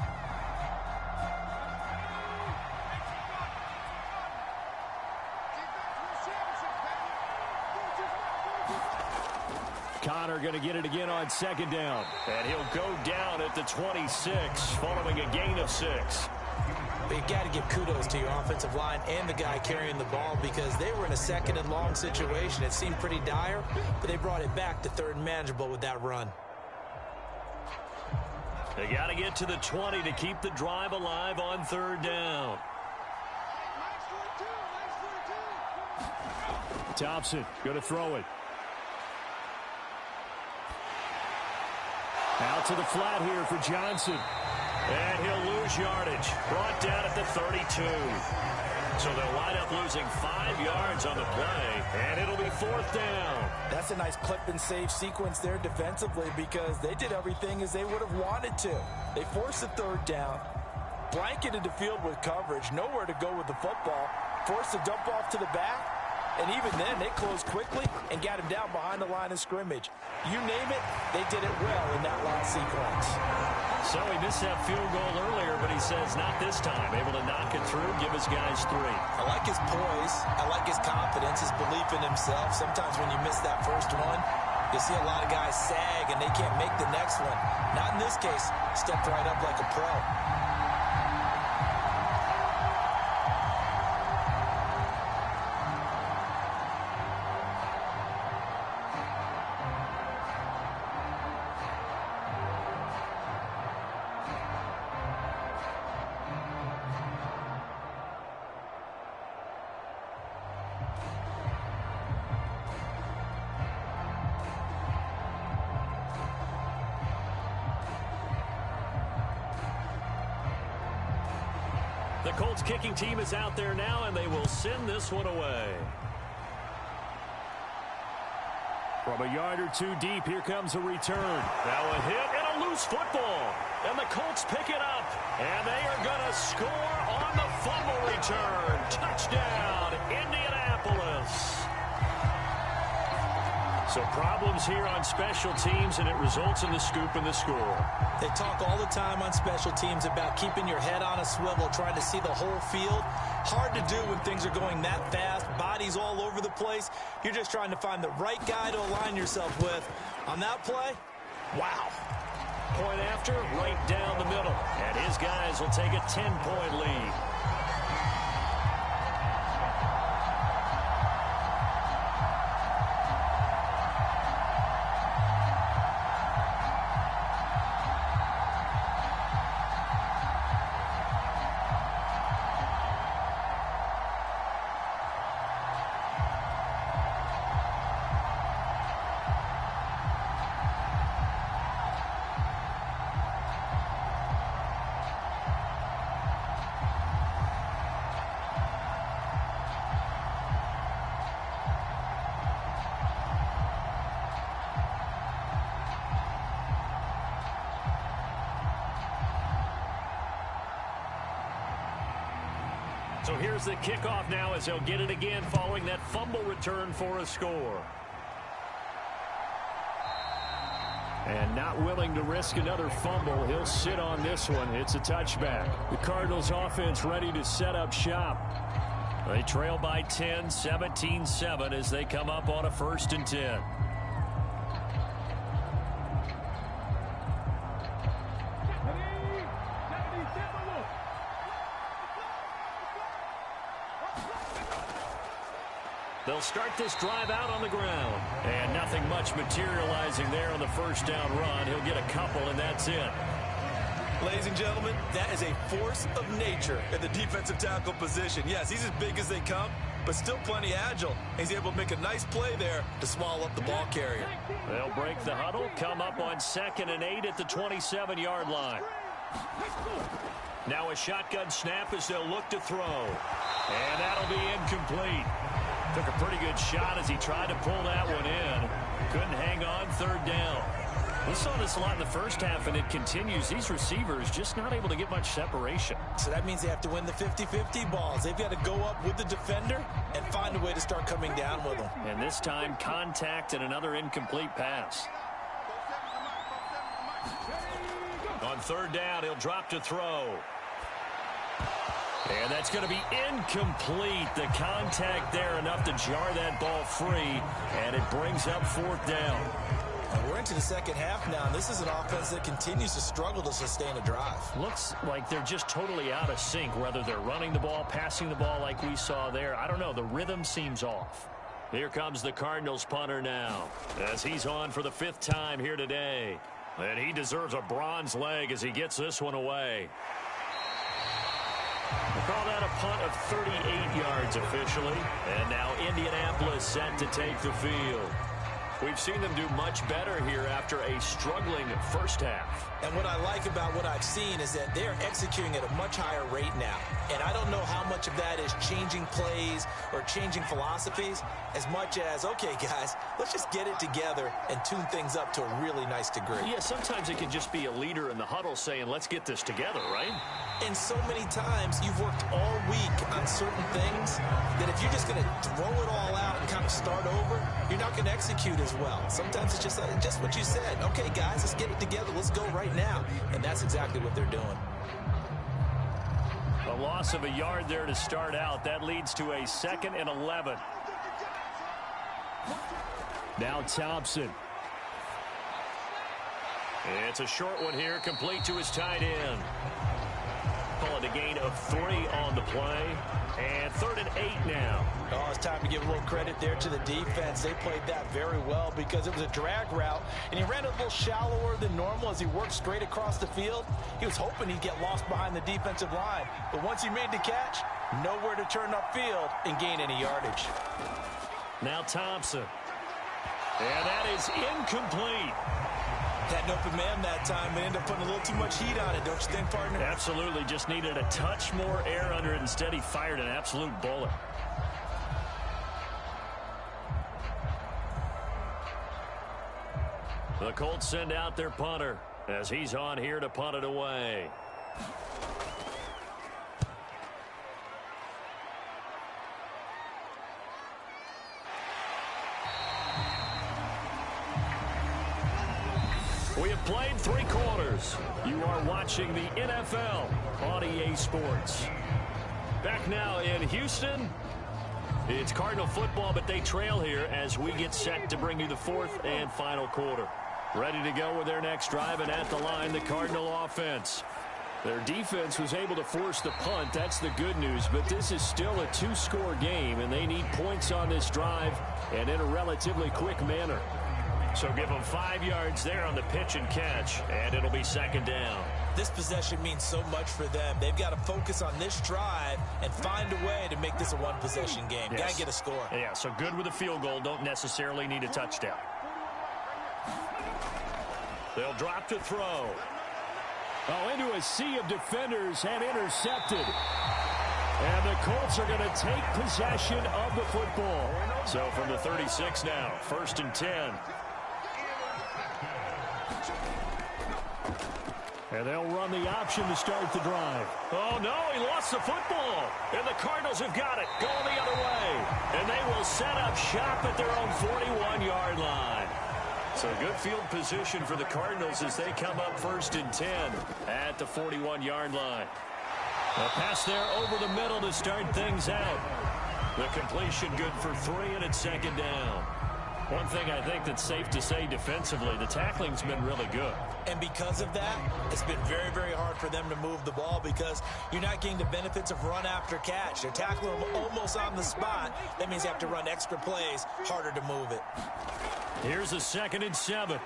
Connor going to get it again on 2nd down. And he'll go down at the 26 following a gain of 6. But you got to give kudos to your offensive line and the guy carrying the ball because they were in a 2nd and long situation. It seemed pretty dire, but they brought it back to 3rd and manageable with that run. They got to get to the 20 to keep the drive alive on 3rd down. Thompson going to throw it. Out to the flat here for Johnson. And he'll lose yardage. Brought down at the 32. So they'll wind up losing 5 yards on the play. And it'll be 4th down. That's a nice clip and save sequence there defensively because they did everything as they would have wanted to. They forced the 3rd down. Blanketed the field with coverage. Nowhere to go with the football. Forced to dump off to the back. And even then, they closed quickly and got him down behind the line of scrimmage. You name it, they did it well in that last sequence. So he missed that field goal earlier, but he says not this time. Able to knock it through, give his guys 3. I like his poise. I like his confidence, his belief in himself. Sometimes when you miss that first one, you see a lot of guys sag and they can't make the next one. Not in this case. Stepped right up like a pro. The Colts kicking team is out there now, and they will send this one away. From a yard or 2 deep, here comes a return. Now a hit and a loose football. And the Colts pick it up. And they are going to score on the fumble return. Touchdown, Indianapolis. So problems here on special teams, and it results in the scoop and the score. They talk all the time on special teams about keeping your head on a swivel, trying to see the whole field. Hard to do when things are going that fast, bodies all over the place. You're just trying to find the right guy to align yourself with. On that play, wow. Point after, right down the middle. And his guys will take a 10-point lead. So here's the kickoff now as they'll get it again following that fumble return for a score. And not willing to risk another fumble. He'll sit on this one. It's a touchback. The Cardinals offense ready to set up shop. They trail by 10, 17-7 as they come up on a 1st and 10. They'll start this drive out on the ground. And nothing much materializing there on the 1st down run. He'll get a couple, and that's it. Ladies and gentlemen, that is a force of nature in the defensive tackle position. Yes, he's as big as they come, but still plenty agile. He's able to make a nice play there to swallow up the ball carrier. They'll break the huddle, come up on 2nd and 8 at the 27-yard line. Now a shotgun snap as they'll look to throw. And that'll be incomplete. Took a pretty good shot as he tried to pull that one in. Couldn't hang on 3rd down. We saw this a lot in the first half, and it continues. These receivers just not able to get much separation. So that means they have to win the 50-50 balls. They've got to go up with the defender and find a way to start coming down with them. And this time, contact and another incomplete pass. On 3rd down, he'll drop to throw. And that's going to be incomplete. The contact there enough to jar that ball free, and it brings up 4th down. And we're into the 2nd half now, and this is an offense that continues to struggle to sustain a drive. Looks like they're just totally out of sync, whether they're running the ball, passing the ball like we saw there. I don't know. The rhythm seems off. Here comes the Cardinals punter now, as he's on for the 5th time here today. And he deserves a bronze leg as he gets this one away. We'll call that a punt of 38 yards officially. And now Indianapolis set to take the field. We've seen them do much better here after a struggling first half. And what I like about what I've seen is that they're executing at a much higher rate now. And I don't know how much of that is changing plays or changing philosophies as much as, okay, guys, let's just get it together and tune things up to a really nice degree. Yeah, sometimes it can just be a leader in the huddle saying, let's get this together, right? And so many times you've worked all week on certain things that if you're just going to throw it all out and kind of start over, you're not going to execute as well. Sometimes it's just what you said. Okay, guys, let's get it together. Let's go right now. And that's exactly what they're doing. A loss of a yard there to start out. That leads to a 2nd and 11. Now Thompson. It's a short one here, complete to his tight end. Call it a gain of 3 on the play. And 3rd and 8 now. Oh, it's time to give a little credit there to the defense. They played that very well because it was a drag route, and he ran a little shallower than normal as he worked straight across the field. He was hoping he'd get lost behind the defensive line, but once he made the catch, nowhere to turn upfield and gain any yardage. Now Thompson. And that is incomplete. Had an open man that time, but ended up putting a little too much heat on it, don't you think, partner? Absolutely. Just needed a touch more air under it. Instead, he fired an absolute bullet. The Colts send out their punter as he's on here to punt it away. We have played 3 quarters. You are watching the NFL on EA Sports. Back now in Houston. It's Cardinal football, but they trail here as we get set to bring you the 4th and final quarter. Ready to go with their next drive, and at the line, the Cardinal offense. Their defense was able to force the punt. That's the good news, but this is still a 2-score game, and they need points on this drive and in a relatively quick manner. So give them 5 yards there on the pitch and catch, and it'll be 2nd down. This possession means so much for them. They've got to focus on this drive and find a way to make this a one-possession game. Yes. Got to get a score. Yeah, so good with a field goal. Don't necessarily need a touchdown. They'll drop to throw. Oh, into a sea of defenders and intercepted. And the Colts are going to take possession of the football. So from the 36 now, 1st and 10. And they'll run the option to start the drive. Oh, no, he lost the football. And the Cardinals have got it, going the other way. And they will set up shop at their own 41-yard line. So good field position for the Cardinals as they come up 1st and 10 at the 41-yard line. A pass there over the middle to start things out. The completion good for 3, and it's 2nd down. One thing I think that's safe to say defensively, the tackling's been really good. And because of that, it's been very, very hard for them to move the ball because you're not getting the benefits of run after catch. They're tackling them almost on the spot. That means you have to run extra plays, harder to move it. Here's a 2nd and 7.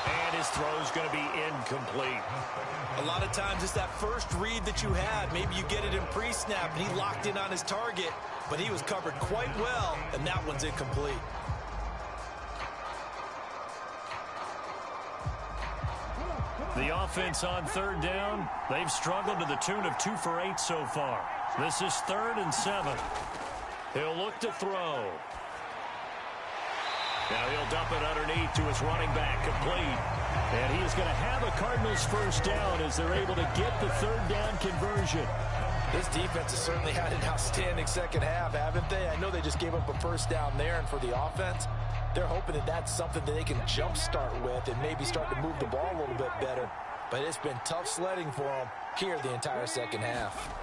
And his throw's going to be incomplete. A lot of times it's that first read that you had. Maybe you get it in pre-snap, and he locked in on his target, but he was covered quite well, and that one's incomplete. The offense on 3rd down, they've struggled to the tune of 2 for 8 so far. This is 3rd and 7. He'll look to throw. Now he'll dump it underneath to his running back, complete. And he is going to have a Cardinals 1st down as they're able to get the 3rd down conversion. This defense has certainly had an outstanding second half, haven't they? I know they just gave up a 1st down there, and for the offense, they're hoping that that's something that they can jumpstart with and maybe start to move the ball a little bit better. But it's been tough sledding for them here the entire second half.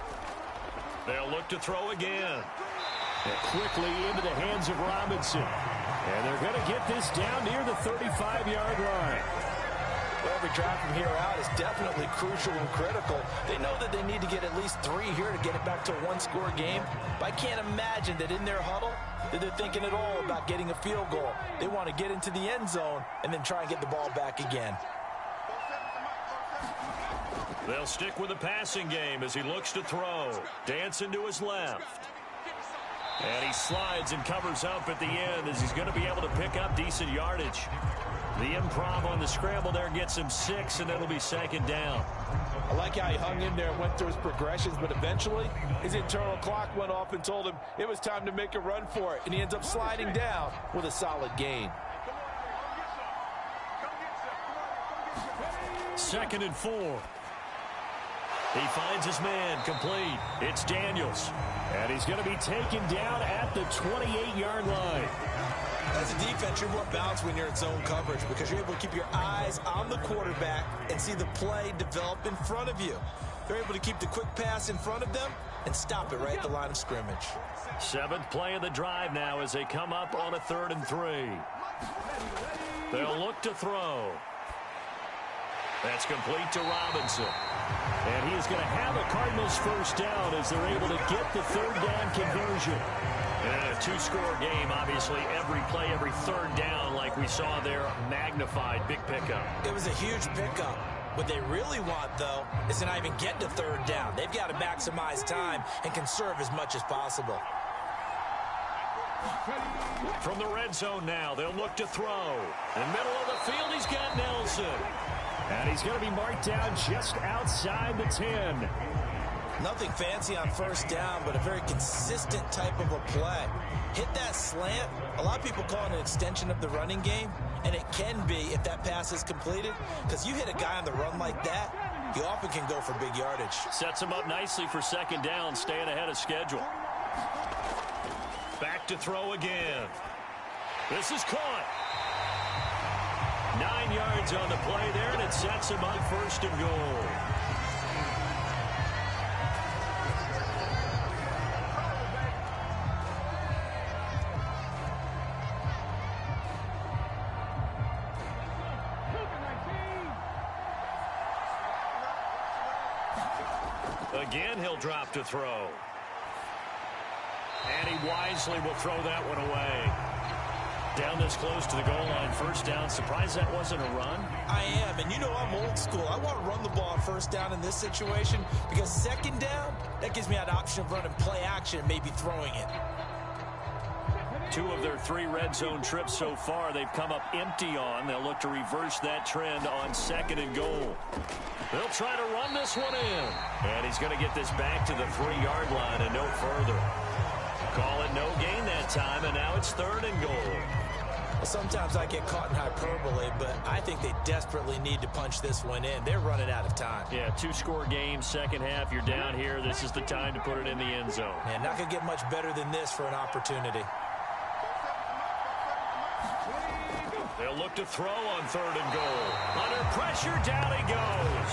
They'll look to throw again. And quickly into the hands of Robinson. And they're going to get this down near the 35-yard line. Well, every drive from here out is definitely crucial and critical. They know that they need to get at least 3 here to get it back to a 1-score game. But I can't imagine that in their huddle that they're thinking at all about getting a field goal. They want to get into the end zone and then try and get the ball back again. They'll stick with the passing game as he looks to throw. Dancing to his left. And he slides and covers up at the end as he's going to be able to pick up decent yardage. The improv on the scramble there gets him 6, and it'll be 2nd down. I like how he hung in there and went through his progressions, but eventually his internal clock went off and told him it was time to make a run for it, and he ends up sliding down with a solid gain. 2nd and 4. He finds his man, complete. It's Daniels. And he's going to be taken down at the 28-yard line. As a defense, you're more balanced when you're in zone coverage because you're able to keep your eyes on the quarterback and see the play develop in front of you. They're able to keep the quick pass in front of them and stop it right at the line of scrimmage. 7th play of the drive now as they come up on a 3rd and 3. They'll look to throw. That's complete to Robinson. And he is going to have a Cardinals first down as they're able to get the 3rd down conversion. And a 2-score game, obviously, every play, every 3rd down, like we saw there, magnified, big pickup. It was a huge pickup. What they really want, though, is to not even get to 3rd down. They've got to maximize time and conserve as much as possible. From the red zone now, they'll look to throw. In the middle of the field, he's got Nelson. And he's going to be marked down just outside the 10. Nothing fancy on first down, but a very consistent type of a play. Hit that slant. A lot of people call it an extension of the running game, and it can be if that pass is completed, because you hit a guy on the run like that, you often can go for big yardage. Sets him up nicely for 2nd down, staying ahead of schedule. Back to throw again. This is caught. 9 yards on the play there, and it sets him up 1st and goal. Again, he'll drop to throw. And he wisely will throw that one away. Down this close to the goal line, 1st down. Surprised that wasn't a run? I am, and you know I'm old school. I want to run the ball on 1st down in this situation because 2nd down, that gives me that option of running play action and maybe throwing it. 2 of their 3 red zone trips so far, they've come up empty on. They'll look to reverse that trend on 2nd and goal. They'll try to run this one in. And he's going to get this back to the 3-yard line and no further. Call it no gain that time, and now it's 3rd and goal. Well, sometimes I get caught in hyperbole, but I think they desperately need to punch this one in. They're running out of time. Yeah, 2-score game, 2nd half. You're down here. This is the time to put it in the end zone. Yeah, not going to get much better than this for an opportunity. They'll look to throw on 3rd and goal. Under pressure, down he goes.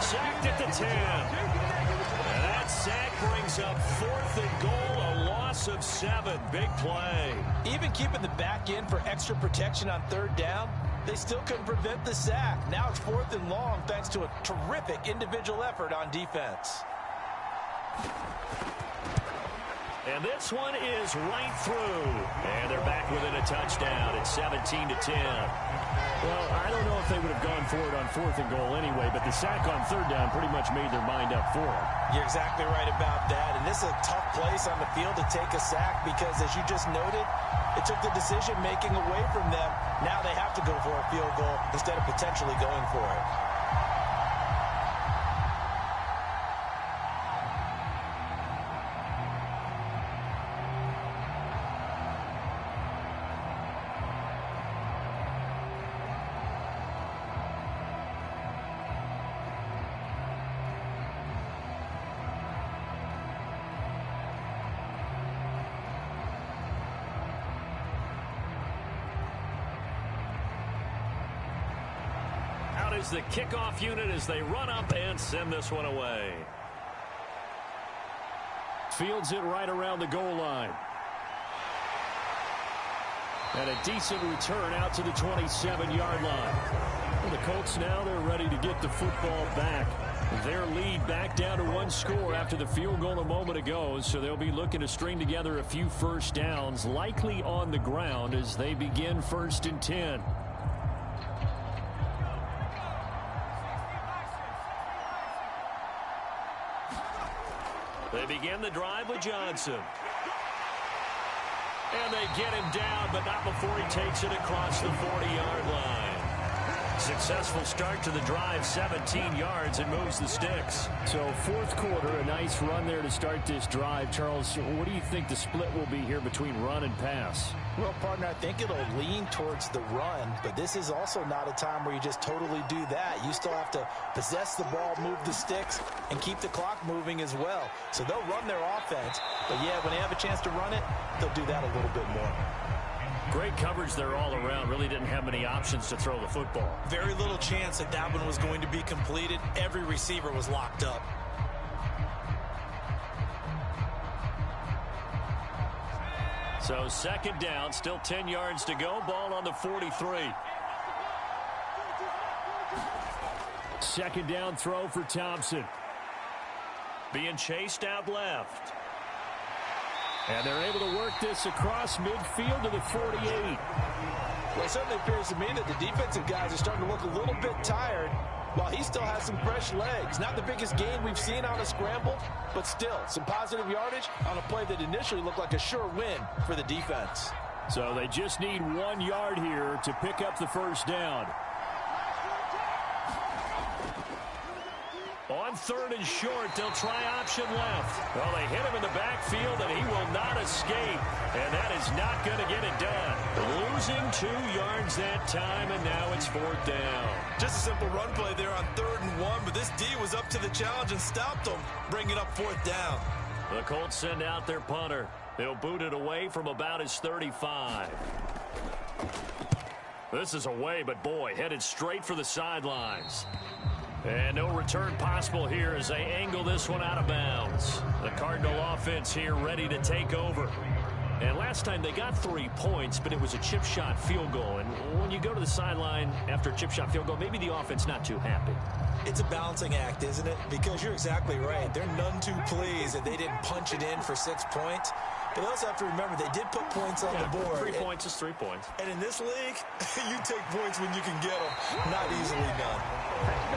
Sacked at the 10. And that sack brings up 4th and goal, a loss of 7. Big play. Even keeping the back end for extra protection on 3rd down, they still couldn't prevent the sack. Now it's 4th and long thanks to a terrific individual effort on defense. And this one is right through. And they're back within a touchdown. It's 17-10. Well, I don't know if they would have gone for it on 4th and goal anyway, but the sack on 3rd down pretty much made their mind up for it. You're exactly right about that. And this is a tough place on the field to take a sack because, as you just noted, it took the decision-making away from them. Now they have to go for a field goal instead of potentially going for it. Is the kickoff unit as they run up and send this one away. Fields it right around the goal line. And a decent return out to the 27-yard line. And the Colts now, they're ready to get the football back. Their lead back down to 1 score after the field goal a moment ago, so they'll be looking to string together a few first downs, likely on the ground as they begin 1st and 10. They begin the drive with Johnson. And they get him down, but not before he takes it across the 40-yard line. Successful start to the drive, 17 yards, and moves the sticks. So fourth quarter, a nice run there to start this drive. Charles, what do you think the split will be here between run and pass? Well, partner, I think it'll lean towards the run, but this is also not a time where you just totally do that. You still have to possess the ball, move the sticks, and keep the clock moving as well. So they'll run their offense, but yeah, when they have a chance to run it, they'll do that a little bit more. Great coverage there all around. Really didn't have many options to throw the football. Very little chance that that one was going to be completed. Every receiver was locked up. So second down, still 10 yards to go. Ball on the 43. Second down throw for Thompson. Being chased out left. And they're able to work this across midfield to the 48. Well, it certainly appears to me that the defensive guys are starting to look a little bit tired while he still has some fresh legs. Not the biggest gain we've seen on a scramble, but still some positive yardage on a play that initially looked like a sure win for the defense. So they just need 1 yard here to pick up the first down. On third and short, they'll try option left. Well, they hit him in the backfield, and he will not escape. And that is not going to get it done. Losing 2 yards that time, and now it's fourth down. Just a simple run play there on 3rd and 1, but this D was up to the challenge and stopped them, bringing up fourth down. The Colts send out their punter. They'll boot it away from about his 35. This is away, but boy, headed straight for the sidelines. And no return possible here as they angle this one out of bounds. The Cardinal offense here ready to take over. And last time they got 3 points, but it was a chip shot field goal. And when you go to the sideline after a chip shot field goal, maybe the offense not too happy. It's a balancing act, isn't it? Because you're exactly right. They're none too pleased that they didn't punch it in for 6 points. But they also have to remember they did put points on the board. 3 points is 3 points. And in this league, you take points when you can get them. Not easily done.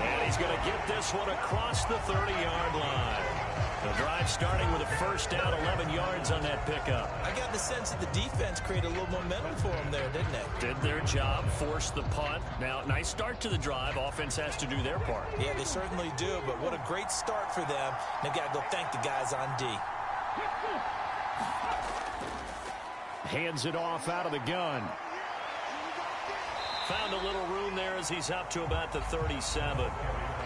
And he's going to get this one across the 30-yard line. The drive starting with a first down, 11 yards on that pickup. I got the sense that the defense created a little momentum for them there, didn't it? Did their job, forced the punt. Now, nice start to the drive. Offense has to do their part. Yeah, they certainly do, but what a great start for them. They've got to go thank the guys on D. Hands it off out of the gun. Found a little room there as he's up to about the 37.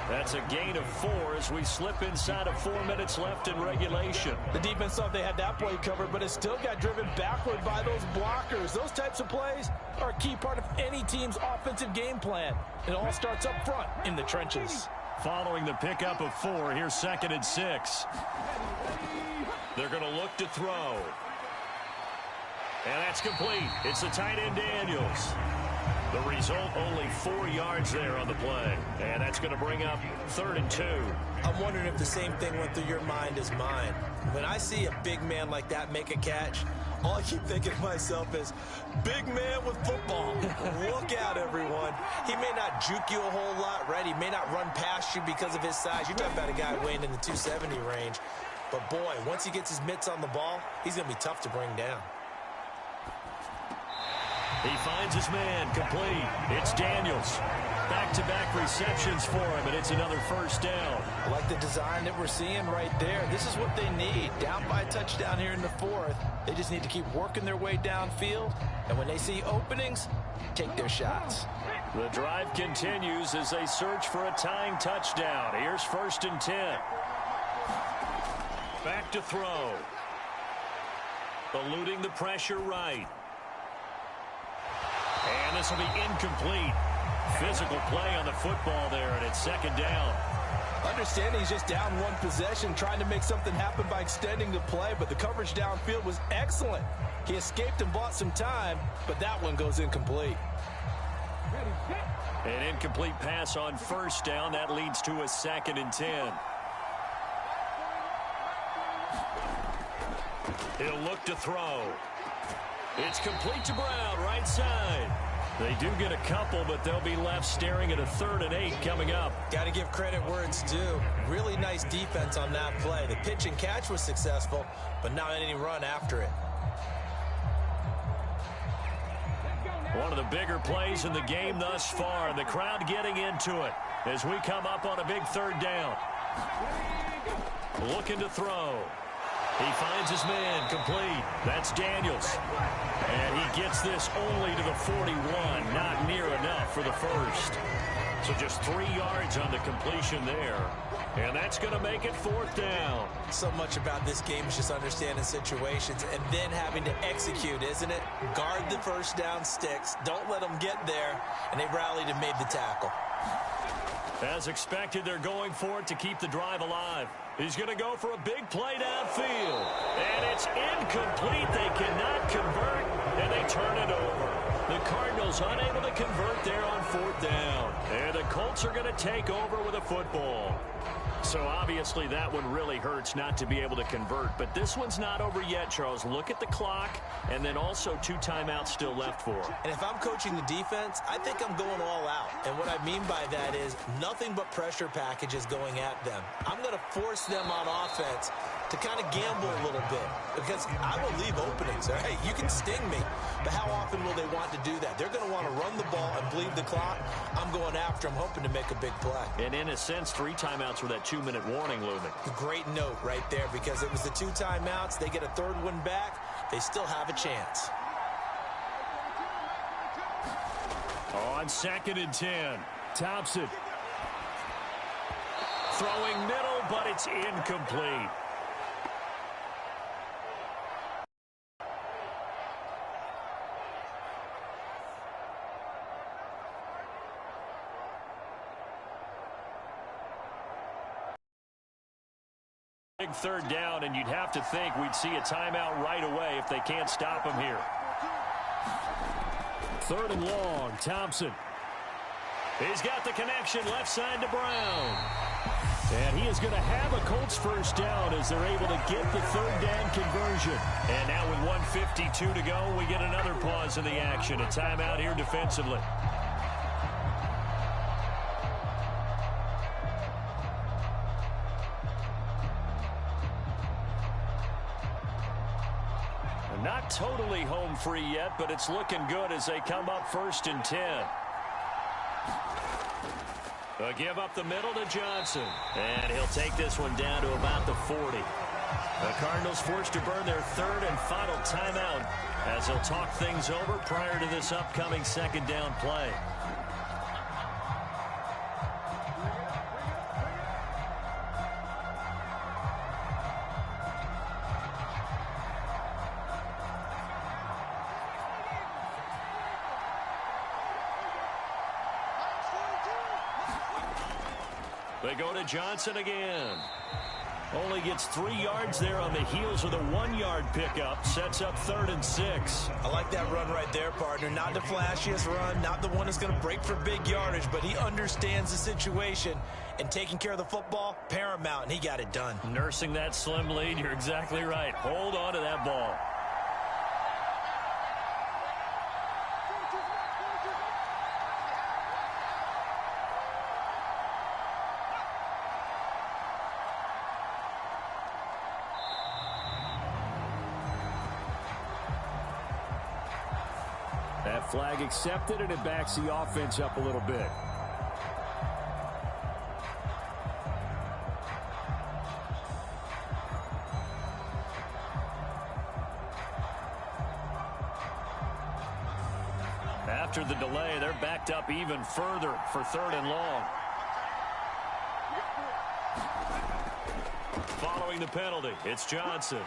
That's a gain of 4 as we slip inside of 4 minutes left in regulation. The defense thought they had that play covered, but it still got driven backward by those blockers. Those types of plays are a key part of any team's offensive game plan. It all starts up front in the trenches. Following the pickup of 4, here's 2nd and 6. They're going to look to throw. And that's complete. It's the tight end Daniels. The result, only 4 yards there on the play. And that's going to bring up 3rd and 2. I'm wondering if the same thing went through your mind as mine. When I see a big man like that make a catch, all I keep thinking to myself is, big man with football. Look out, everyone. He may not juke you a whole lot, right? He may not run past you because of his size. You're talking about a guy weighing in the 270 range. But, boy, once he gets his mitts on the ball, he's going to be tough to bring down. He finds his man, complete. It's Daniels. Back-to-back receptions for him, and it's another first down. I like the design that we're seeing right there. This is what they need. Down by a touchdown here in the 4th. They just need to keep working their way downfield. And when they see openings, take their shots. The drive continues as they search for a tying touchdown. Here's 1st and 10. Back to throw. Eluding the pressure right. And this will be incomplete. Physical play on the football there, and it's 2nd down. Understanding he's just down 1 possession, trying to make something happen by extending the play, but the coverage downfield was excellent. He escaped and bought some time, but that one goes incomplete. An incomplete pass on 1st down. That leads to a 2nd and 10. He'll look to throw. It's complete to Brown, right side. They do get a couple, but they'll be left staring at a 3rd and 8 coming up. Got to give credit where it's due. Really nice defense on that play. The pitch and catch was successful, but not any run after it. One of the bigger plays in the game thus far. The crowd getting into it as we come up on a big third down. Looking to throw. He finds his man complete. That's Daniels. And he gets this only to the 41. Not near enough for the first. So just 3 yards on the completion there. And that's going to make it 4th down. So much about this game is just understanding situations and then having to execute, isn't it? Guard the first down sticks. Don't let them get there. And they rallied and made the tackle. As expected, they're going for it to keep the drive alive. He's going to go for a big play downfield. And it's incomplete. They cannot convert, and they turn it over. The Cardinals unable to convert there on 4th down. And the Colts are going to take over with a football. So obviously that one really hurts not to be able to convert. But this one's not over yet, Charles. Look at the clock, and then also 2 timeouts still left for them. And if I'm coaching the defense, I think I'm going all out. And what I mean by that is nothing but pressure packages going at them. I'm going to force them on offense to kind of gamble a little bit because I will leave openings. All right, you can sting me, but how often will they want to do that? They're going to want to run the ball and bleed the clock. I'm going after them, hoping to make a big play. And in a sense, 3 timeouts with that 2-minute warning looming. Great note right there because it was the 2 timeouts. They get a 3rd one back. They still have a chance. On 2nd and 10, Thompson. Throwing middle, but it's incomplete. Big 3rd down, and you'd have to think we'd see a timeout right away if they can't stop him here. 3rd and long, Thompson. He's got the connection left side to Brown. And he is going to have a Colts first down as they're able to get the 3rd down conversion. And now with 1:52 to go, we get another pause in the action. A timeout here defensively. Not totally home free yet, but it's looking good as they come up 1st and 10. They'll give up the middle to Johnson. And he'll take this one down to about the 40. The Cardinals forced to burn their 3rd and final timeout as they'll talk things over prior to this upcoming 2nd down play. They go to Johnson again. Only gets 3 yards there on the heels of the 1-yard pickup. Sets up 3rd and 6. I like that run right there, partner. Not the flashiest run, not the one that's going to break for big yardage, but he understands the situation, and taking care of the football, paramount, and he got it done. Nursing that slim lead, you're exactly right. Hold on to that ball. That flag accepted, and it backs the offense up a little bit. After the delay, they're backed up even further for 3rd and long. Following the penalty, it's Johnson.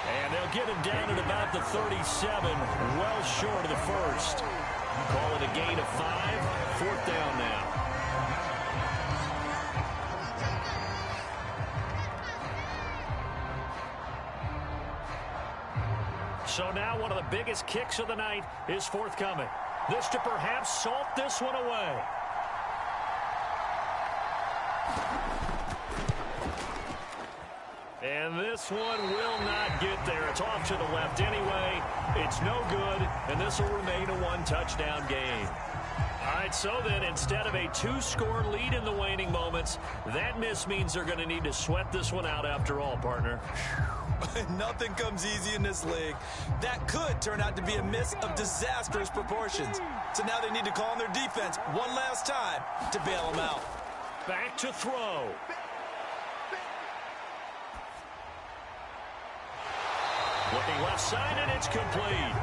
And they'll get him down at about the 37, well short of the first. Call it a gain of 5, 4th down now. So now one of the biggest kicks of the night is forthcoming. This to perhaps salt this one away. And this one will not get there. It's off to the left anyway. It's no good, and this will remain a 1-touchdown game. All right, so then instead of a 2-score lead in the waning moments, that miss means they're going to need to sweat this one out after all, partner. Nothing comes easy in this league. That could turn out to be a miss of disastrous proportions. So now they need to call on their defense one last time to bail them out. Back to throw. Looking left side, and it's complete.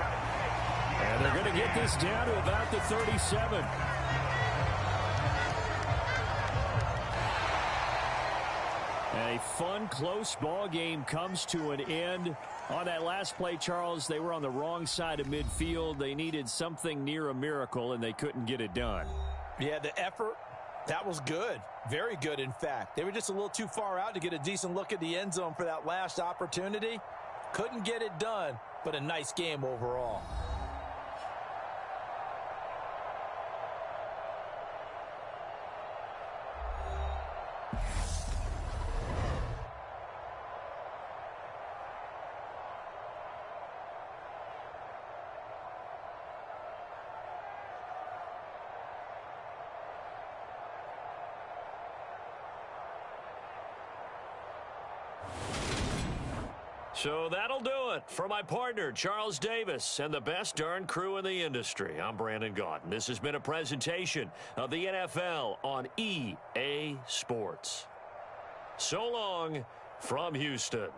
And they're going to get this down to about the 37. A fun, close ball game comes to an end. On that last play, Charles, they were on the wrong side of midfield. They needed something near a miracle, and they couldn't get it done. Yeah, the effort, that was good. Very good, in fact. They were just a little too far out to get a decent look at the end zone for that last opportunity. Couldn't get it done, but a nice game overall. So that'll do it for my partner, Charles Davis, and the best darn crew in the industry. I'm Brandon Gaudin. This has been a presentation of the NFL on EA Sports. So long from Houston.